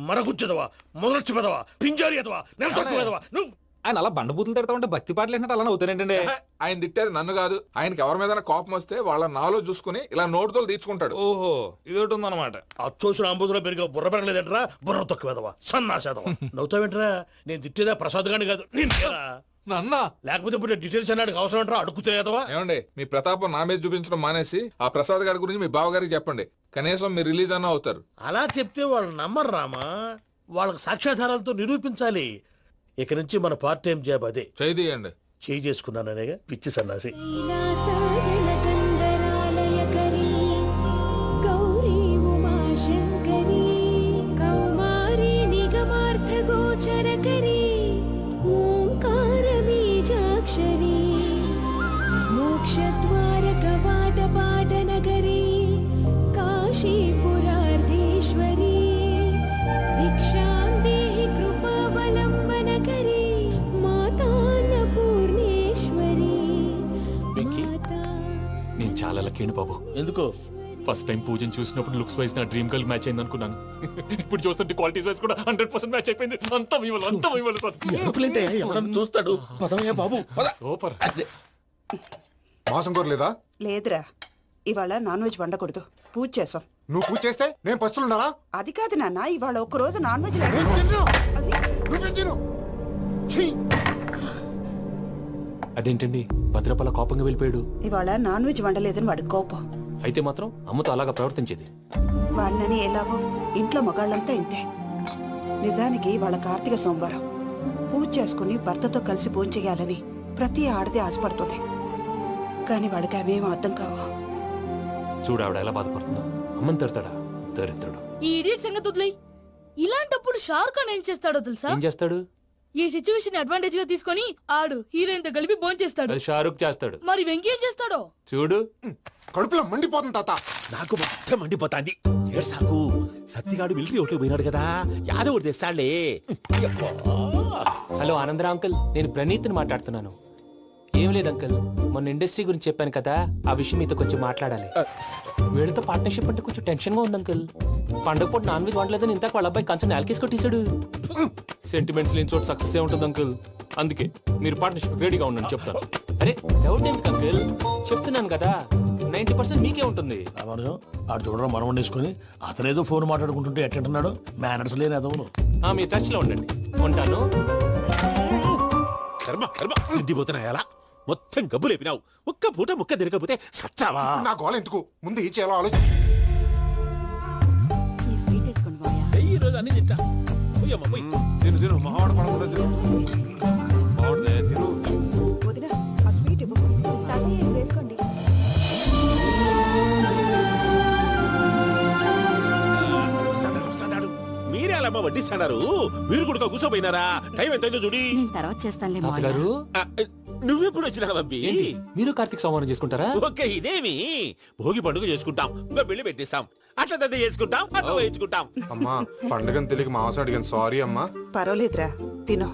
మరగుచ్చదవా, మొదలచ్చి పెదవా, పింజారి ఎదవా, నెలసొక్కుదవా నువ్వు. ఆయన అలా బండబూతులు తిడతా ఉంటే భక్తి పాటలు ఏంటంటే అలా అవుతానంటే. ఆయన తిట్టేది నన్ను కాదు, ఆయనకి ఎవరి మీద కోపం వస్తే వాళ్ళ నాలో చూసుకుని ఇలా నోటుతో తీర్చుకుంటాడు. ఓహో, ఇది ఒకటి ఉందన్నమాట. అచ్చోసిన అంబుధులో పెరిగే బుర్ర పెరగలేదంటరా, బుర్ర తొక్కువేదవా, సన్నాసేదవా. నవ్వుతావేంట్రా? నేను తిట్టేదా ప్రసాద్ గాని కాదు, నిన్నేరా. నన్నా? లేకపోతే ఇప్పుడు డీటెయిల్స్ అన్నాడు అవసరం అంటారా? అడుగుతాయేదవా. ఏమండి, మీ ప్రతాపం నా మీద చూపించడం మానేసి ఆ ప్రసాద్ గారి గురించి మీ బావగారికి చెప్పండి. కనీసం మీరు రిలీజ్ అన్న అవుతారు. అలా చెప్తే వాళ్ళు నమ్మరు రామా. వాళ్ళకి సాక్ష్యాధారాలతో నిరూపించాలి. ఇక నుంచి మన పార్ట్ టైం జాబ్ అదే. చేయండి. చేయి చేసుకున్నాననేగా పిచ్చి సన్నాసి. నేను చాలా లక్కీ బాబు. ఎందుకు? ఫస్ట్ టైం పూజను చూసినప్పుడు లుక్స్ వైజ్ నా డ్రీమ్ గర్ల్ మ్యాచ్ అయింది అనుకున్నాను. ఇప్పుడు చూస్తుంటే క్వాలిటీస్ వైజ్ కూడా 100% మ్యాచ్ అయిపోయింది. అంతా మీ వల్ల, అంతా మీ వల్ల సార్. ఎవడన్నా చూస్తాడు. పదవయ్యా బాబు, పద. సూపర్. మాసం కోరలేదా? లేదురా, ఇవాళ నాన్ వెజ్ వండకూడదు, పూజ చేసాం. నువ్వు పూజ చేస్తే నేను పస్తులున్నానా? అది కాదు నాన్న, ఇవాళ ఒక్కరోజు నాన్ వెజ్ అదేంటండి భద్రపల కోపంగా వెళ్ళిపోయాడు? ఇవాళ నాన్ వెజ్ వండలేదని వాడి కోపం. అయితే మాత్రం అమ్మతో అలాగా ప్రవర్తించేది. వాడినని ఎలాగో ఇంట్లో మగాళ్ళంతా ఇంతే. నిజానికి వాళ్ళ కార్తీక సోమవారం పూజ చేసుకుని భర్తతో కలిసి పూజ చేయాలని ప్రతి ఆడది ఆశపడుతుంది. కానీ వాడికి అవేమో అర్థం కావు. చూడు ఆవిడ ఎలా బాధపడుతుందో. అమ్మని తిడతాడా దరిద్రుడు. ఈ ఇడియట్ సంగతి వదిలేయ్. ఇలాంటప్పుడు షారుఖ్ ఖాన్ ఏం చేస్తాడో తెలుసా? ఏం చేస్తాడు? ఈ సిచ్యువేషన్ అడ్వాంటేజ్ గా తీసుకొని ఆడు హీరోయిన్ తో కలిపి బోన్ చేస్తాడు. అది షారుఖ్ చేస్తాడు. మరి వెంకీ ఏం చేస్తాడో చూడు. కడుపులో మండిపోతుంది తాత. నాకు మొత్తం మండిపోతాంది. సాకు సత్తిగాడు మిలిటరీ ఓట్లు పోయినాడు కదా, యాదవ్ ఒకటి తెస్తాడులే. హలో ఆనందరా అంకుల్, నేను ప్రణీత్ని మాట్లాడుతున్నాను. ఏం లేదు అంకుల్, మొన్న ఇండస్ట్రీ గురించి చెప్పాను కదా, ఆ విషయం మీతో కొంచెం మాట్లాడాలి. వీళ్ళతో పార్ట్నర్షిప్ అంటే కొంచెం టెన్షన్ గా ఉంది అంకుల్. పండుగ పూట నాన్ వెజ్ వండలేదని ఇంతకు వాళ్ళ అబ్బాయి కంచెం నేలకేసి కొట్టేశాడు. సెంటిమెంట్స్ లేని చోట సక్సెస్ ఏ ఉంటుంది అంకుల్. అందుకే మీరు పార్ట్నర్షిప్ రెడీగా ఉండండి చెప్తాను. అరే డౌట్ ఎందుకు అంకుల్, చెప్తున్నాను కదా 90% మీకే ఉంటుంది. ఆడు చూడడం మనం వండేసుకొని అతనేదో ఫోన్ మాట్లాడుకుంటుంటే ఎట్టంటున్నాడు. మేనర్స్ లేని అదవును. మీ టచ్ లో ఉండండి. ఉంటాను. కర్మ కర్మ తిండిపోతున్నా ఎలా మొత్తం గబ్బు లేపినావు. ఒక్క పూట ముక్క తిరగకపోతే సచ్చావా? నా గోల ఎందుకు, ముందు ఈ చేయాలో ఆలోచించు. ఈ రోజు అన్ని తింటా. తిను మహావాడు పడకుండా తిను. వదినా, ఆ స్వీట్ ఇవ్వు. వేసుకోండి. మీరే అలా వడ్డిస్తున్నారు. మీరు కూడా కూర్చోపోయినారా? టైం ఎంతైందో చూడి. నేను తర్వాత చేస్తానులే గారు. నువ్వెప్పుడు వచ్చినా బంబి? మీరు కార్తీక్ సంహారం చేసుకుంటారా? ఓకే, ఇదేమి భోగి పండుగ చేసుకుంటాం, ఇంకా పెళ్లి పెట్టిస్తాం, అట్లా దద్ద చేసుకుంటాం, అట్లా వేయించుకుంటాం. అమ్మా, పండుగని తెలియక మాంసం అడిగాను, సారీ అమ్మా. పర్వాలేదురా, తినో.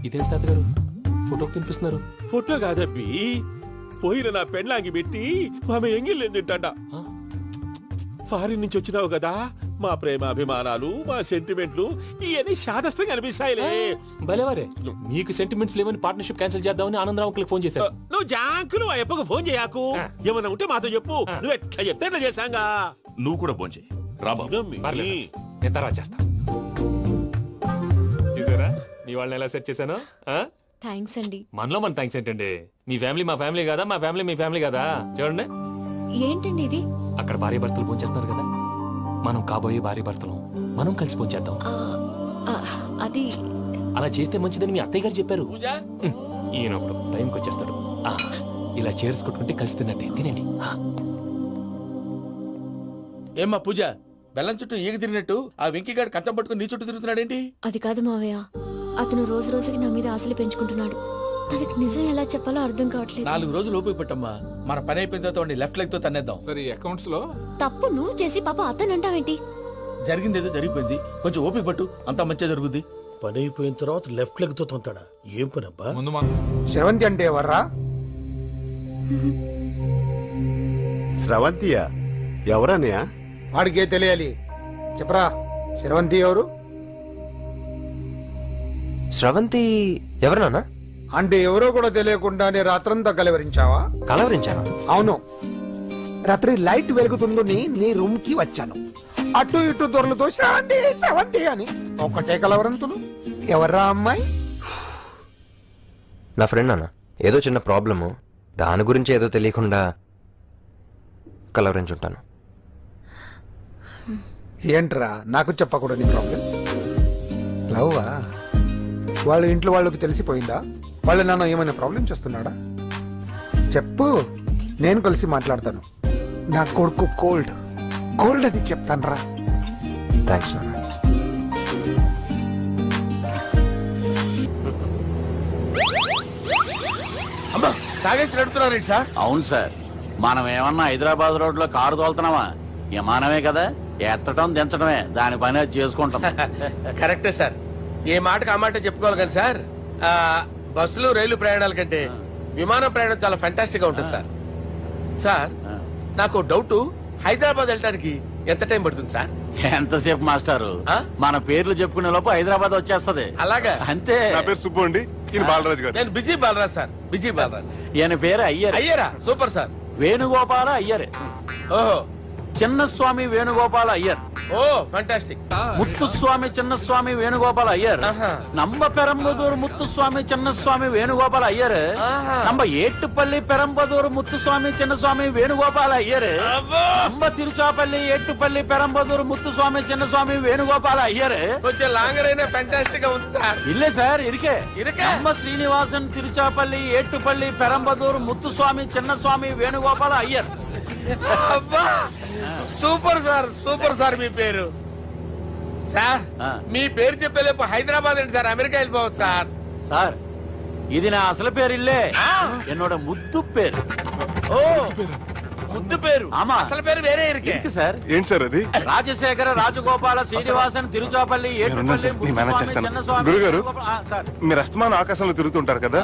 ఇదేంటి తాతగారు ఫోటోకి తినిపిస్తున్నారు? ఫోటో కాదబ్బి, పోయిన నా పెళ్ళాంగి పెట్టి ఆమె ఎంగిల్లేం తింటాడ. ఫారిన్ నుంచి వచ్చినావు కదా, మా ప్రేమ అభిమానాలు, మా సెంటిమెంట్లు ఇవన్నీ శాదస్తంగా అనిపిస్తాయిలే. భలేవారే, మీకు సెంటిమెంట్స్ లేవని పార్ట్నర్షిప్ క్యాన్సిల్ చేద్దామని ఆనందరావు అంకుల్ ఫోన్ చేశారు. నువ్వు జాంకులు ఆ అప్పకు ఫోన్ చేయకు. ఏమన్నా ఉంటే మాతో చెప్పు. నువ్వు ఎట్లా చెప్తే ఎట్లా చేశాంగా. నువ్వు కూడా ఫోన్ చేయి రాబా. నేను తర్వాత చేస్తా. చూసారా నీ వాళ్ళని ఎలా సెట్ చేశాను? థ్యాంక్స్ అండి. మనలో మన థ్యాంక్స్ ఏంటండి? మీ ఫ్యామిలీ మా ఫ్యామిలీ కదా, మా ఫ్యామిలీ మీ ఫ్యామిలీ కదా. చూడండి, ఏంటండి ఇది? అక్కడ భార్య భర్తలు భోంచేస్తున్నారు కదా, మనం కాబోయే భార్య భర్తలు మనం కలిసి భోంచేద్దాం. అది అలా చేస్తే మంచిదని మీ అత్తయ్య గారు చెప్పారు. ఈయన ఒకడు టైంకి వచ్చేస్తాడు. ఆ, ఇలా చేర్చుకుంటుంటే కలిసి తిన్నట్టే తినండి. ఏమ్మా పూజ బెల్లం చుట్టూ ఈగ తిరిగినట్టు ఆ వెంకీగాడు కంచం పట్టుకుని నీ చుట్టూ తిరుగుతున్నాడేంటి? అది కాదు మావయ్య, అతను రోజు రోజుకి నా మీద ఆశలు పెంచుకుంటున్నాడు. తనకి నిజం ఎలా చెప్పాలో అర్థం కావట్లేదు. 4 రోజులు ఓపిక పట్టమ్మా, మన పని అయిపోయిన తర్వాత లెఫ్ట్ లెగ్ తో తన్నేద్దాం. సరే అకౌంట్స్ లో తప్పు నువ్వు చేసి పాప అతను అంటావేంటి? జరిగింది ఏదో జరిగిపోయింది, కొంచెం ఓపిక పట్టు, అంతా మంచిగా జరుగుద్ది. పని అయిపోయిన తర్వాత లెఫ్ట్ లెగ్ తో తొంతాడా? ఏం పని అబ్బా? ముందు శ్రవంతి అంటే ఎవర్రా? స్రవంతియా? ఎవరన్నయ్య? వాడికే తెలియాలి. చెప్పరా, శ్రవంతి ఎవరు? స్రవంతి ఎవరు నాన్న? అంటే ఎవరో కూడా తెలియకుండానే రాత్రంతా కలవరించావా? కలవరించాను. అవును, రాత్రి లైట్ వెలుగుతుందని నీ రూమ్ కి వచ్చాను. అటు ఇటు దొరలతో శ్రవంతి శ్రవంతి అని ఒక్కటే కలవరంతులు. ఎవర్రా అమ్మాయి? నా ఫ్రెండ్ నాన్న, ఏదో చిన్న ప్రాబ్లము, దాని గురించి ఏదో తెలియకుండా కలవరించుంటాను. ఏంట్రా నాకు చెప్పకూడదు నీ ప్రాబ్లం? లవ్వా? వాళ్ళ ఇంట్లో వాళ్ళకి తెలిసిపోయిందా? వాళ్ళ నాన్న ఏమైనా ప్రాబ్లం చేస్తున్నాడా? చెప్పు, నేను కలిసి మాట్లాడతాను. నా కొడుకు కోల్డ్ కోల్డ్ అని చెప్తాను రా. థ్యాంక్స్ నాన్న. అమ్మా తాగేసి నడుపుతున్నారేంటి సార్? అవును సార్, మనం ఏమన్నా హైదరాబాద్ రోడ్ లో కారు తోలుతున్నామా? విమానమే కదా, ఎత్తడం దించడమే దాని పని అది చేసుకుంటాం. కరెక్టే సార్, ఏ మాటకు ఆ మాట చెప్పుకోవాలి కానీ సార్, బస్సులు రైలు ప్రయాణాల కంటే విమానం ప్రయాణం చాలా ఫెంటాస్టిక్ గా ఉంటుంది సార్. సార్ నాకు డౌట్, హైదరాబాద్ వెళ్ళడానికి ఎంత టైం పడుతుంది సార్? ఎంతసేపు మాస్టారు, మన పేర్లు చెప్పుకునే లోపు హైదరాబాద్ వచ్చేస్తది. అలాగా? అంతే. నా పేరు సుబ్బు అండి, ఈయన బాలరాజు గారు. నేను busy Balaraj sir, busy Balaraj. ఈయన పేరు అయ్యర్. అయ్యరా? Super sir. వేణుగోపాల అయ్యర్. ఓహో, చిన్నస్వామి వేణుగోపాల అయ్యర్. Oh fantastic. ముత్తుస్వామి చిన్నస్వామి వేణుగోపాల అయ్యర్. நம்ம பெரம்பதூர் முத்துசுவாமி சின்னசுவாமி வேணுகோபால ஐயர். நம்ம ஏட்டுப்பள்ளி பெரம்பதூர் முத்துசுவாமி சின்னசுவாமி வேணுகோபால ஐயர். நம்ம తిరుచాపల్లి ఏట్టుపల్లి పెరంబదూర్ ముత్తుస్వామి చిన్నస్వామి వేణుగోపాల అయ్యర్. కొంచెం లాంగర్ అయినా ఫంటాస్టిక్ గా ఉంది సార్. ఇల్లే సార్ ఇరికే. நம்ம శ్రీనివాసన్ తిరుచాపల్లి ఏట్టుపల్లి పెరంబదూర్ ముత్తుస్వామి చిన్నస్వామి వేణుగోపాల అయ్యర్. అబ్బా సూపర్ సార్, సూపర్ సార్. మీ పేరు సార్, మీ పేరు చెప్పేలేపు హైదరాబాద్ అండి సార్, అమెరికా వెళ్ళిపోవచ్చు సార్. సార్ ఇది నా అసలు పేరు ఇల్లే, என்னோட ముద్దు పేరు. ఓ ముద్దు పేరు? ఆమా, అసలు పేరు వేరే ఇరికే సార్. ఏంటి సార్ అది? రాజశేఖర రాజగోపాల శ్రీనివాసన్ తిరుచాపల్లి గురుగారు, మీరు అస్తమానం ఆకాశంలో తిరుగుతుంటారు కదా,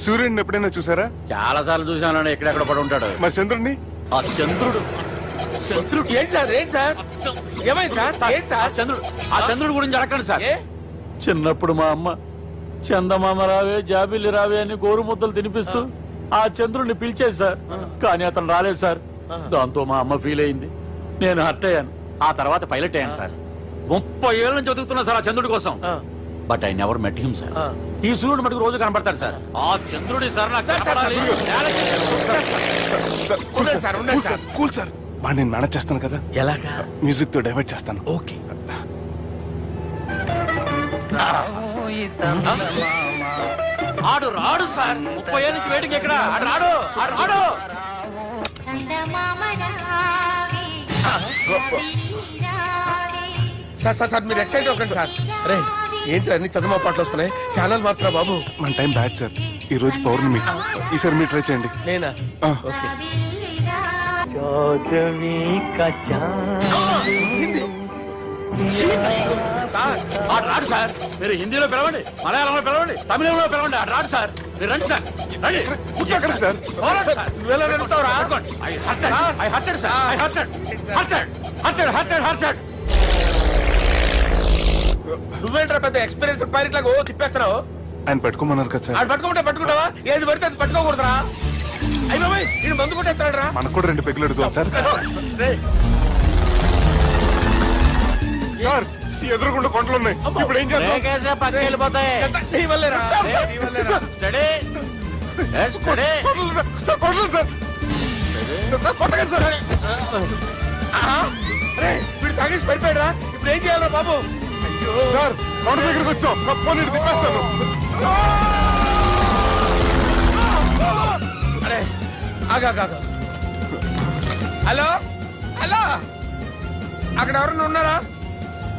సూర్యుడిని ఎప్పుడైనా చూసారా? చాలా సార్లు చూసాను, ఎక్కడెక్కడ పడి ఉంటాడు. మరి చంద్రుడిని? ఆ చంద్రుడు. చంద్రుడు ఏంటి సార్? ఏంటి సార్? ఏమైంది సార్? ఏంటి సార్? చంద్రుడు. ఆ చంద్రుడు గురించి అడగండి సార్. చిన్నప్పుడు మా అమ్మ చందమామ రావే జాబిల్లి రావే అని గోరు ముద్దలు తినిపిస్తూ ఆ చంద్రుడిని పిలిచేది సార్, కానీ అతను రాలేదు సార్. దాంతో మా అమ్మ ఫీల్ అయింది, నేను హర్ట్ అయ్యాను. ఆ తర్వాత పైలట్ అయ్యాను సార్. 30 ఏళ్ళ నుంచి చదువుతున్నా సార్ ఆ చంద్రుడి కోసం. But I never met him sir. ఈ సూర్యుడు మటుకు రోజు కనబడతాడు సార్. ఆ చంద్రుడి సార్ నాకు కనపడాలి. కూల్ సార్, బాగా నేను మేనేజ్ చేస్తాను కదా. ఎలాగా? మ్యూజిక్ తో డైవర్ట్ చేస్తాను. ఓకే. ఆడు రాడు సార్, 30 ఏళ్ళ నుంచి వేటికి ఎక్కడ ఆడు రాడు. ఆడు రాడు. సార్ సార్ సార్ మీరు ఎక్సైట్ అవ్వకండి సార్. అరే ఏంటి అన్ని చదువు పాటలు వస్తున్నాయి, ఛానల్ మారుతున్నా బాబు. మన టైం బ్యాడ్ సార్, ఈ రోజు పౌర్ణమి, ఈసారి మీరు ట్రై చేయండి. నేనా? ఓకే. ఆడు రాడు సార్, మీరు హిందీలో పిలవండి, మలయాళంలో పిలవండి, తమిళంలో పిలవండి, ఆడు రాడు సార్. మీరు రండి సార్, రండి. కూర్చోకండి సార్. నువ్వేంట్రా పెద్ద ఎక్స్పీరియన్స్ పైరెట్ లాగా ఓ తిప్పేస్తున్నావు? ఆయన పట్టుకోమన్నారు కదా సార్. ఆడు పట్టుకుంటే పట్టుకుంటావా? ఏది పడితే అది పట్టుకోకూడదురా. అయ్యి బాబాయ్, నేను మందు కొట్టేస్తాడు రా. మనకు కూడా 2 పెగ్గులు అడుగుతాం సార్. సార్ ఎదురుకుండా కొండలు ఉన్నాయి, ఇప్పుడు ఏం చేద్దాం? పక్కకి వెళ్ళిపోతాయి. నీ వల్లేరా? వీడు తాగేసి పడిపోయాడు రా. ఇప్పుడు ఏం చేయాలరా బాబు? సార్ కొండ దగ్గరికి వచ్చాం, తిప్పేస్తాను. ఆగా హలో హలో అక్కడ ఎవరన్నా ఉన్నారా?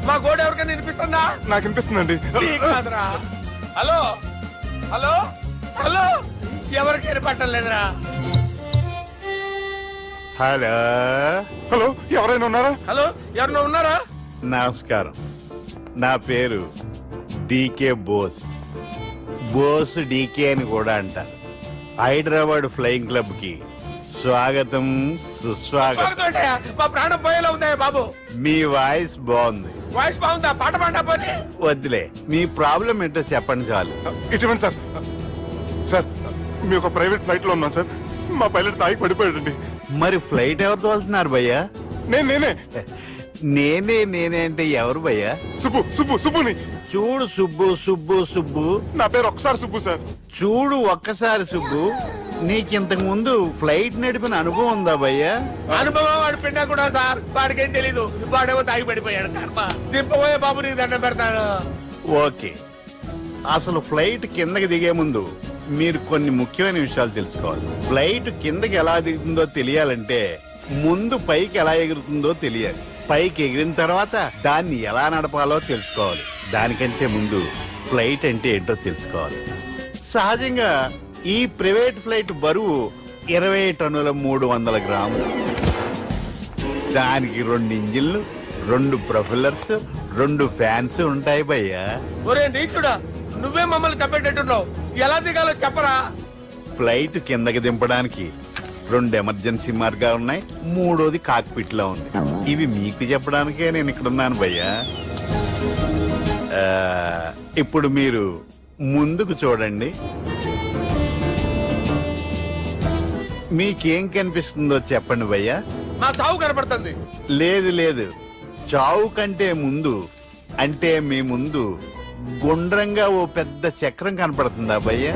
మా గోడ ఎవరికైనా వినిపిస్తుందా? నాకు వినిపిస్తుందండి. నీకు కాదురా. హలో హలో హలో ఎవరికి వినపట్టలేదురా. హలో హలో, ఎవరైనా ఉన్నారా? హలో ఎవరన్నా ఉన్నారా? నమస్కారం, నా పేరు డీకే బోస్. బోస్ డీకే అని కూడా అంటారు. హైదరాబాద్ ఫ్లయింగ్ క్లబ్ కి స్వాగతం సుస్వాగతం. స్వాగతం. మా ప్రాణం పోయేలా ఉందా బాబు? మీ వాయిస్ బాగుంది. వాయిస్ బాగుందా? పాట పాడా పోనీ. వద్దులే, మీ ప్రాబ్లం ఏంటో చెప్పండి చాలు. ఇటువంటి సార్, సార్ మీ ఒక ప్రైవేట్ ఫ్లైట్ లో ఉన్నాం సార్. మా పైలట్ తాగి పడిపోయాడండి. మరి ఫ్లైట్ ఎవరు తోలుతున్నారు భయ్యా? నేనే నేనే అంటే ఎవరు భయ్యా? సుబ్బుని. చూడు సుబ్బు సుబ్బు సుబ్బు, నా పేరు ఒకసారి సుబ్బు సార్. చూడు ఒక్కసారి సుబ్బు, నీకింతకు ముందు ఫ్లైట్ నడిపిన అనుభవం ఉందా భయ్యా? అనుభవం వాడు పిండా కూడా సార్. వాడికేం తెలీదు. వాడేమో తాగి పడిపోయాడు. దింపబోయే బాబు నీకు దండం పెడతాడు. ఓకే, అసలు ఫ్లైట్ కిందకి దిగే ముందు మీరు కొన్ని ముఖ్యమైన విషయాలు తెలుసుకోవాలి. ఫ్లైట్ కిందకి ఎలా దిగుతుందో తెలియాలంటే ముందు పైకి ఎలా ఎగురుతుందో తెలియాలి. పైకి ఎగిరిన తర్వాత దాన్ని ఎలా నడపాలో తెలుసుకోవాలి. దానికంటే ముందు ఫ్లైట్ అంటే ఏంటో తెలుసుకోవాలి. సహజంగా ఈ ప్రైవేట్ ఫ్లైట్ బరువు 20 టన్నుల 300 గ్రాములు. దానికి 2 ఇంజిన్లు, 2 ప్రొఫెల్లర్స్, 2 ఫ్యాన్స్ ఉంటాయి భయ్యా. ఒరే నీచుడా, నువ్వే మమ్మల్ని తప్పేటట్టున్నావు. ఎలా దిగాలో చెప్పరా? ఫ్లైట్ కిందకి దింపడానికి 2 ఎమర్జెన్సీ మార్గాలు ఉన్నాయి. 3వది కాక్పిట్ లో ఉంది. ఇవి మీకు చెప్పడానికే నేను ఇక్కడ ఉన్నాను భయ్యా. ఇప్పుడు మీరు ముందుకు చూడండి. మీకేం కనిపిస్తుందో చెప్పండి భయ్యా. మా చావు కనపడుతుంది. లేదు, చావు కంటే ముందు అంటే మీ ముందు గుండ్రంగా ఓ పెద్ద చక్రం కనపడుతుందా భయ్యా?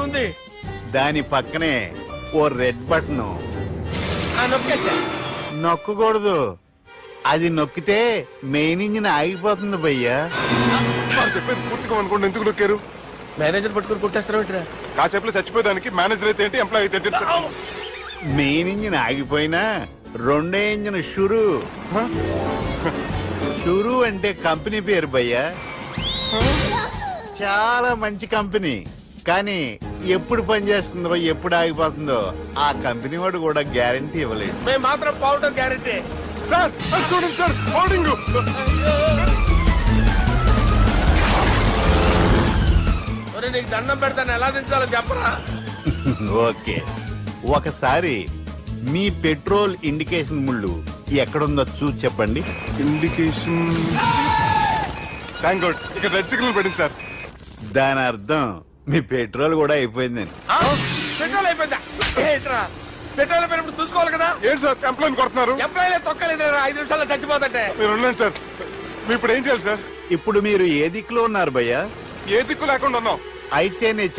ఉంది. దాని పక్కనే ఓ రెడ్ బటన్. నొక్కకూడదు, అది నొక్కితే మెయిన్ ఇంజిన్ ఆగిపోతుంది భయ్యా. చెప్పేది పూర్తిగా అనుకోండి. ఎందుకు నొక్కారు? మేనేజర్ పట్టుకుని కుట్టేస్తారా? కాసేపులో చచ్చిపోయేదానికి మేనేజర్ అయితే ఏంటి, ఎంప్లాయ్ అయితే ఏంటి? మెయిన్ ఇంజిన్ ఆగిపోయినా 2వ ఇంజిన్ షురు. షురు అంటే కంపెనీ పేరు భయ్యా. చాలా మంచి కంపెనీ. కానీ ఎప్పుడు పనిచేస్తుందో ఎప్పుడు ఆగిపోతుందో ఆ కంపెనీ వాడు కూడా గ్యారంటీ ఇవ్వలేదు. మేము మాత్రం పౌడర్ గ్యారంటీ. సార్ చూడండి సార్, హోర్డింగ్. నీకు దండం పెడతాను, ఎలా దించాలో చెప్పరా? ఓకే, ఒకసారి మీ పెట్రోల్ ఇండికేషన్ ముళ్ళు ఎక్కడుందో చూసి చెప్పండి. ఇండికేషన్. థ్యాంక్ గాడ్, ఇక్కడ రెడ్ సిగ్నల్ పడింది సార్. దాని అర్థం మీ పెట్రోల్ కూడా అయిపోయిందని. పెట్రోల్ అయిపోయిందా? పెట్రోల్ అయిపోయినప్పుడు చూసుకోవాలి కదా. ఏంటి సార్ కంప్లైంట్ కొడుతున్నారు? ఎంప్లాయీ తొక్కలేదు. 5 నిమిషాల్లో చచ్చిపోతుంటే మీరు ఉండండి సార్. మీరు ఇప్పుడు ఏం చేయాలి సార్? ఇప్పుడు మీరు ఏ దిక్కులో ఉన్నారు భయ్యా? ఏ దిక్కు లేకుండా ఉన్నాం. అయితే నేను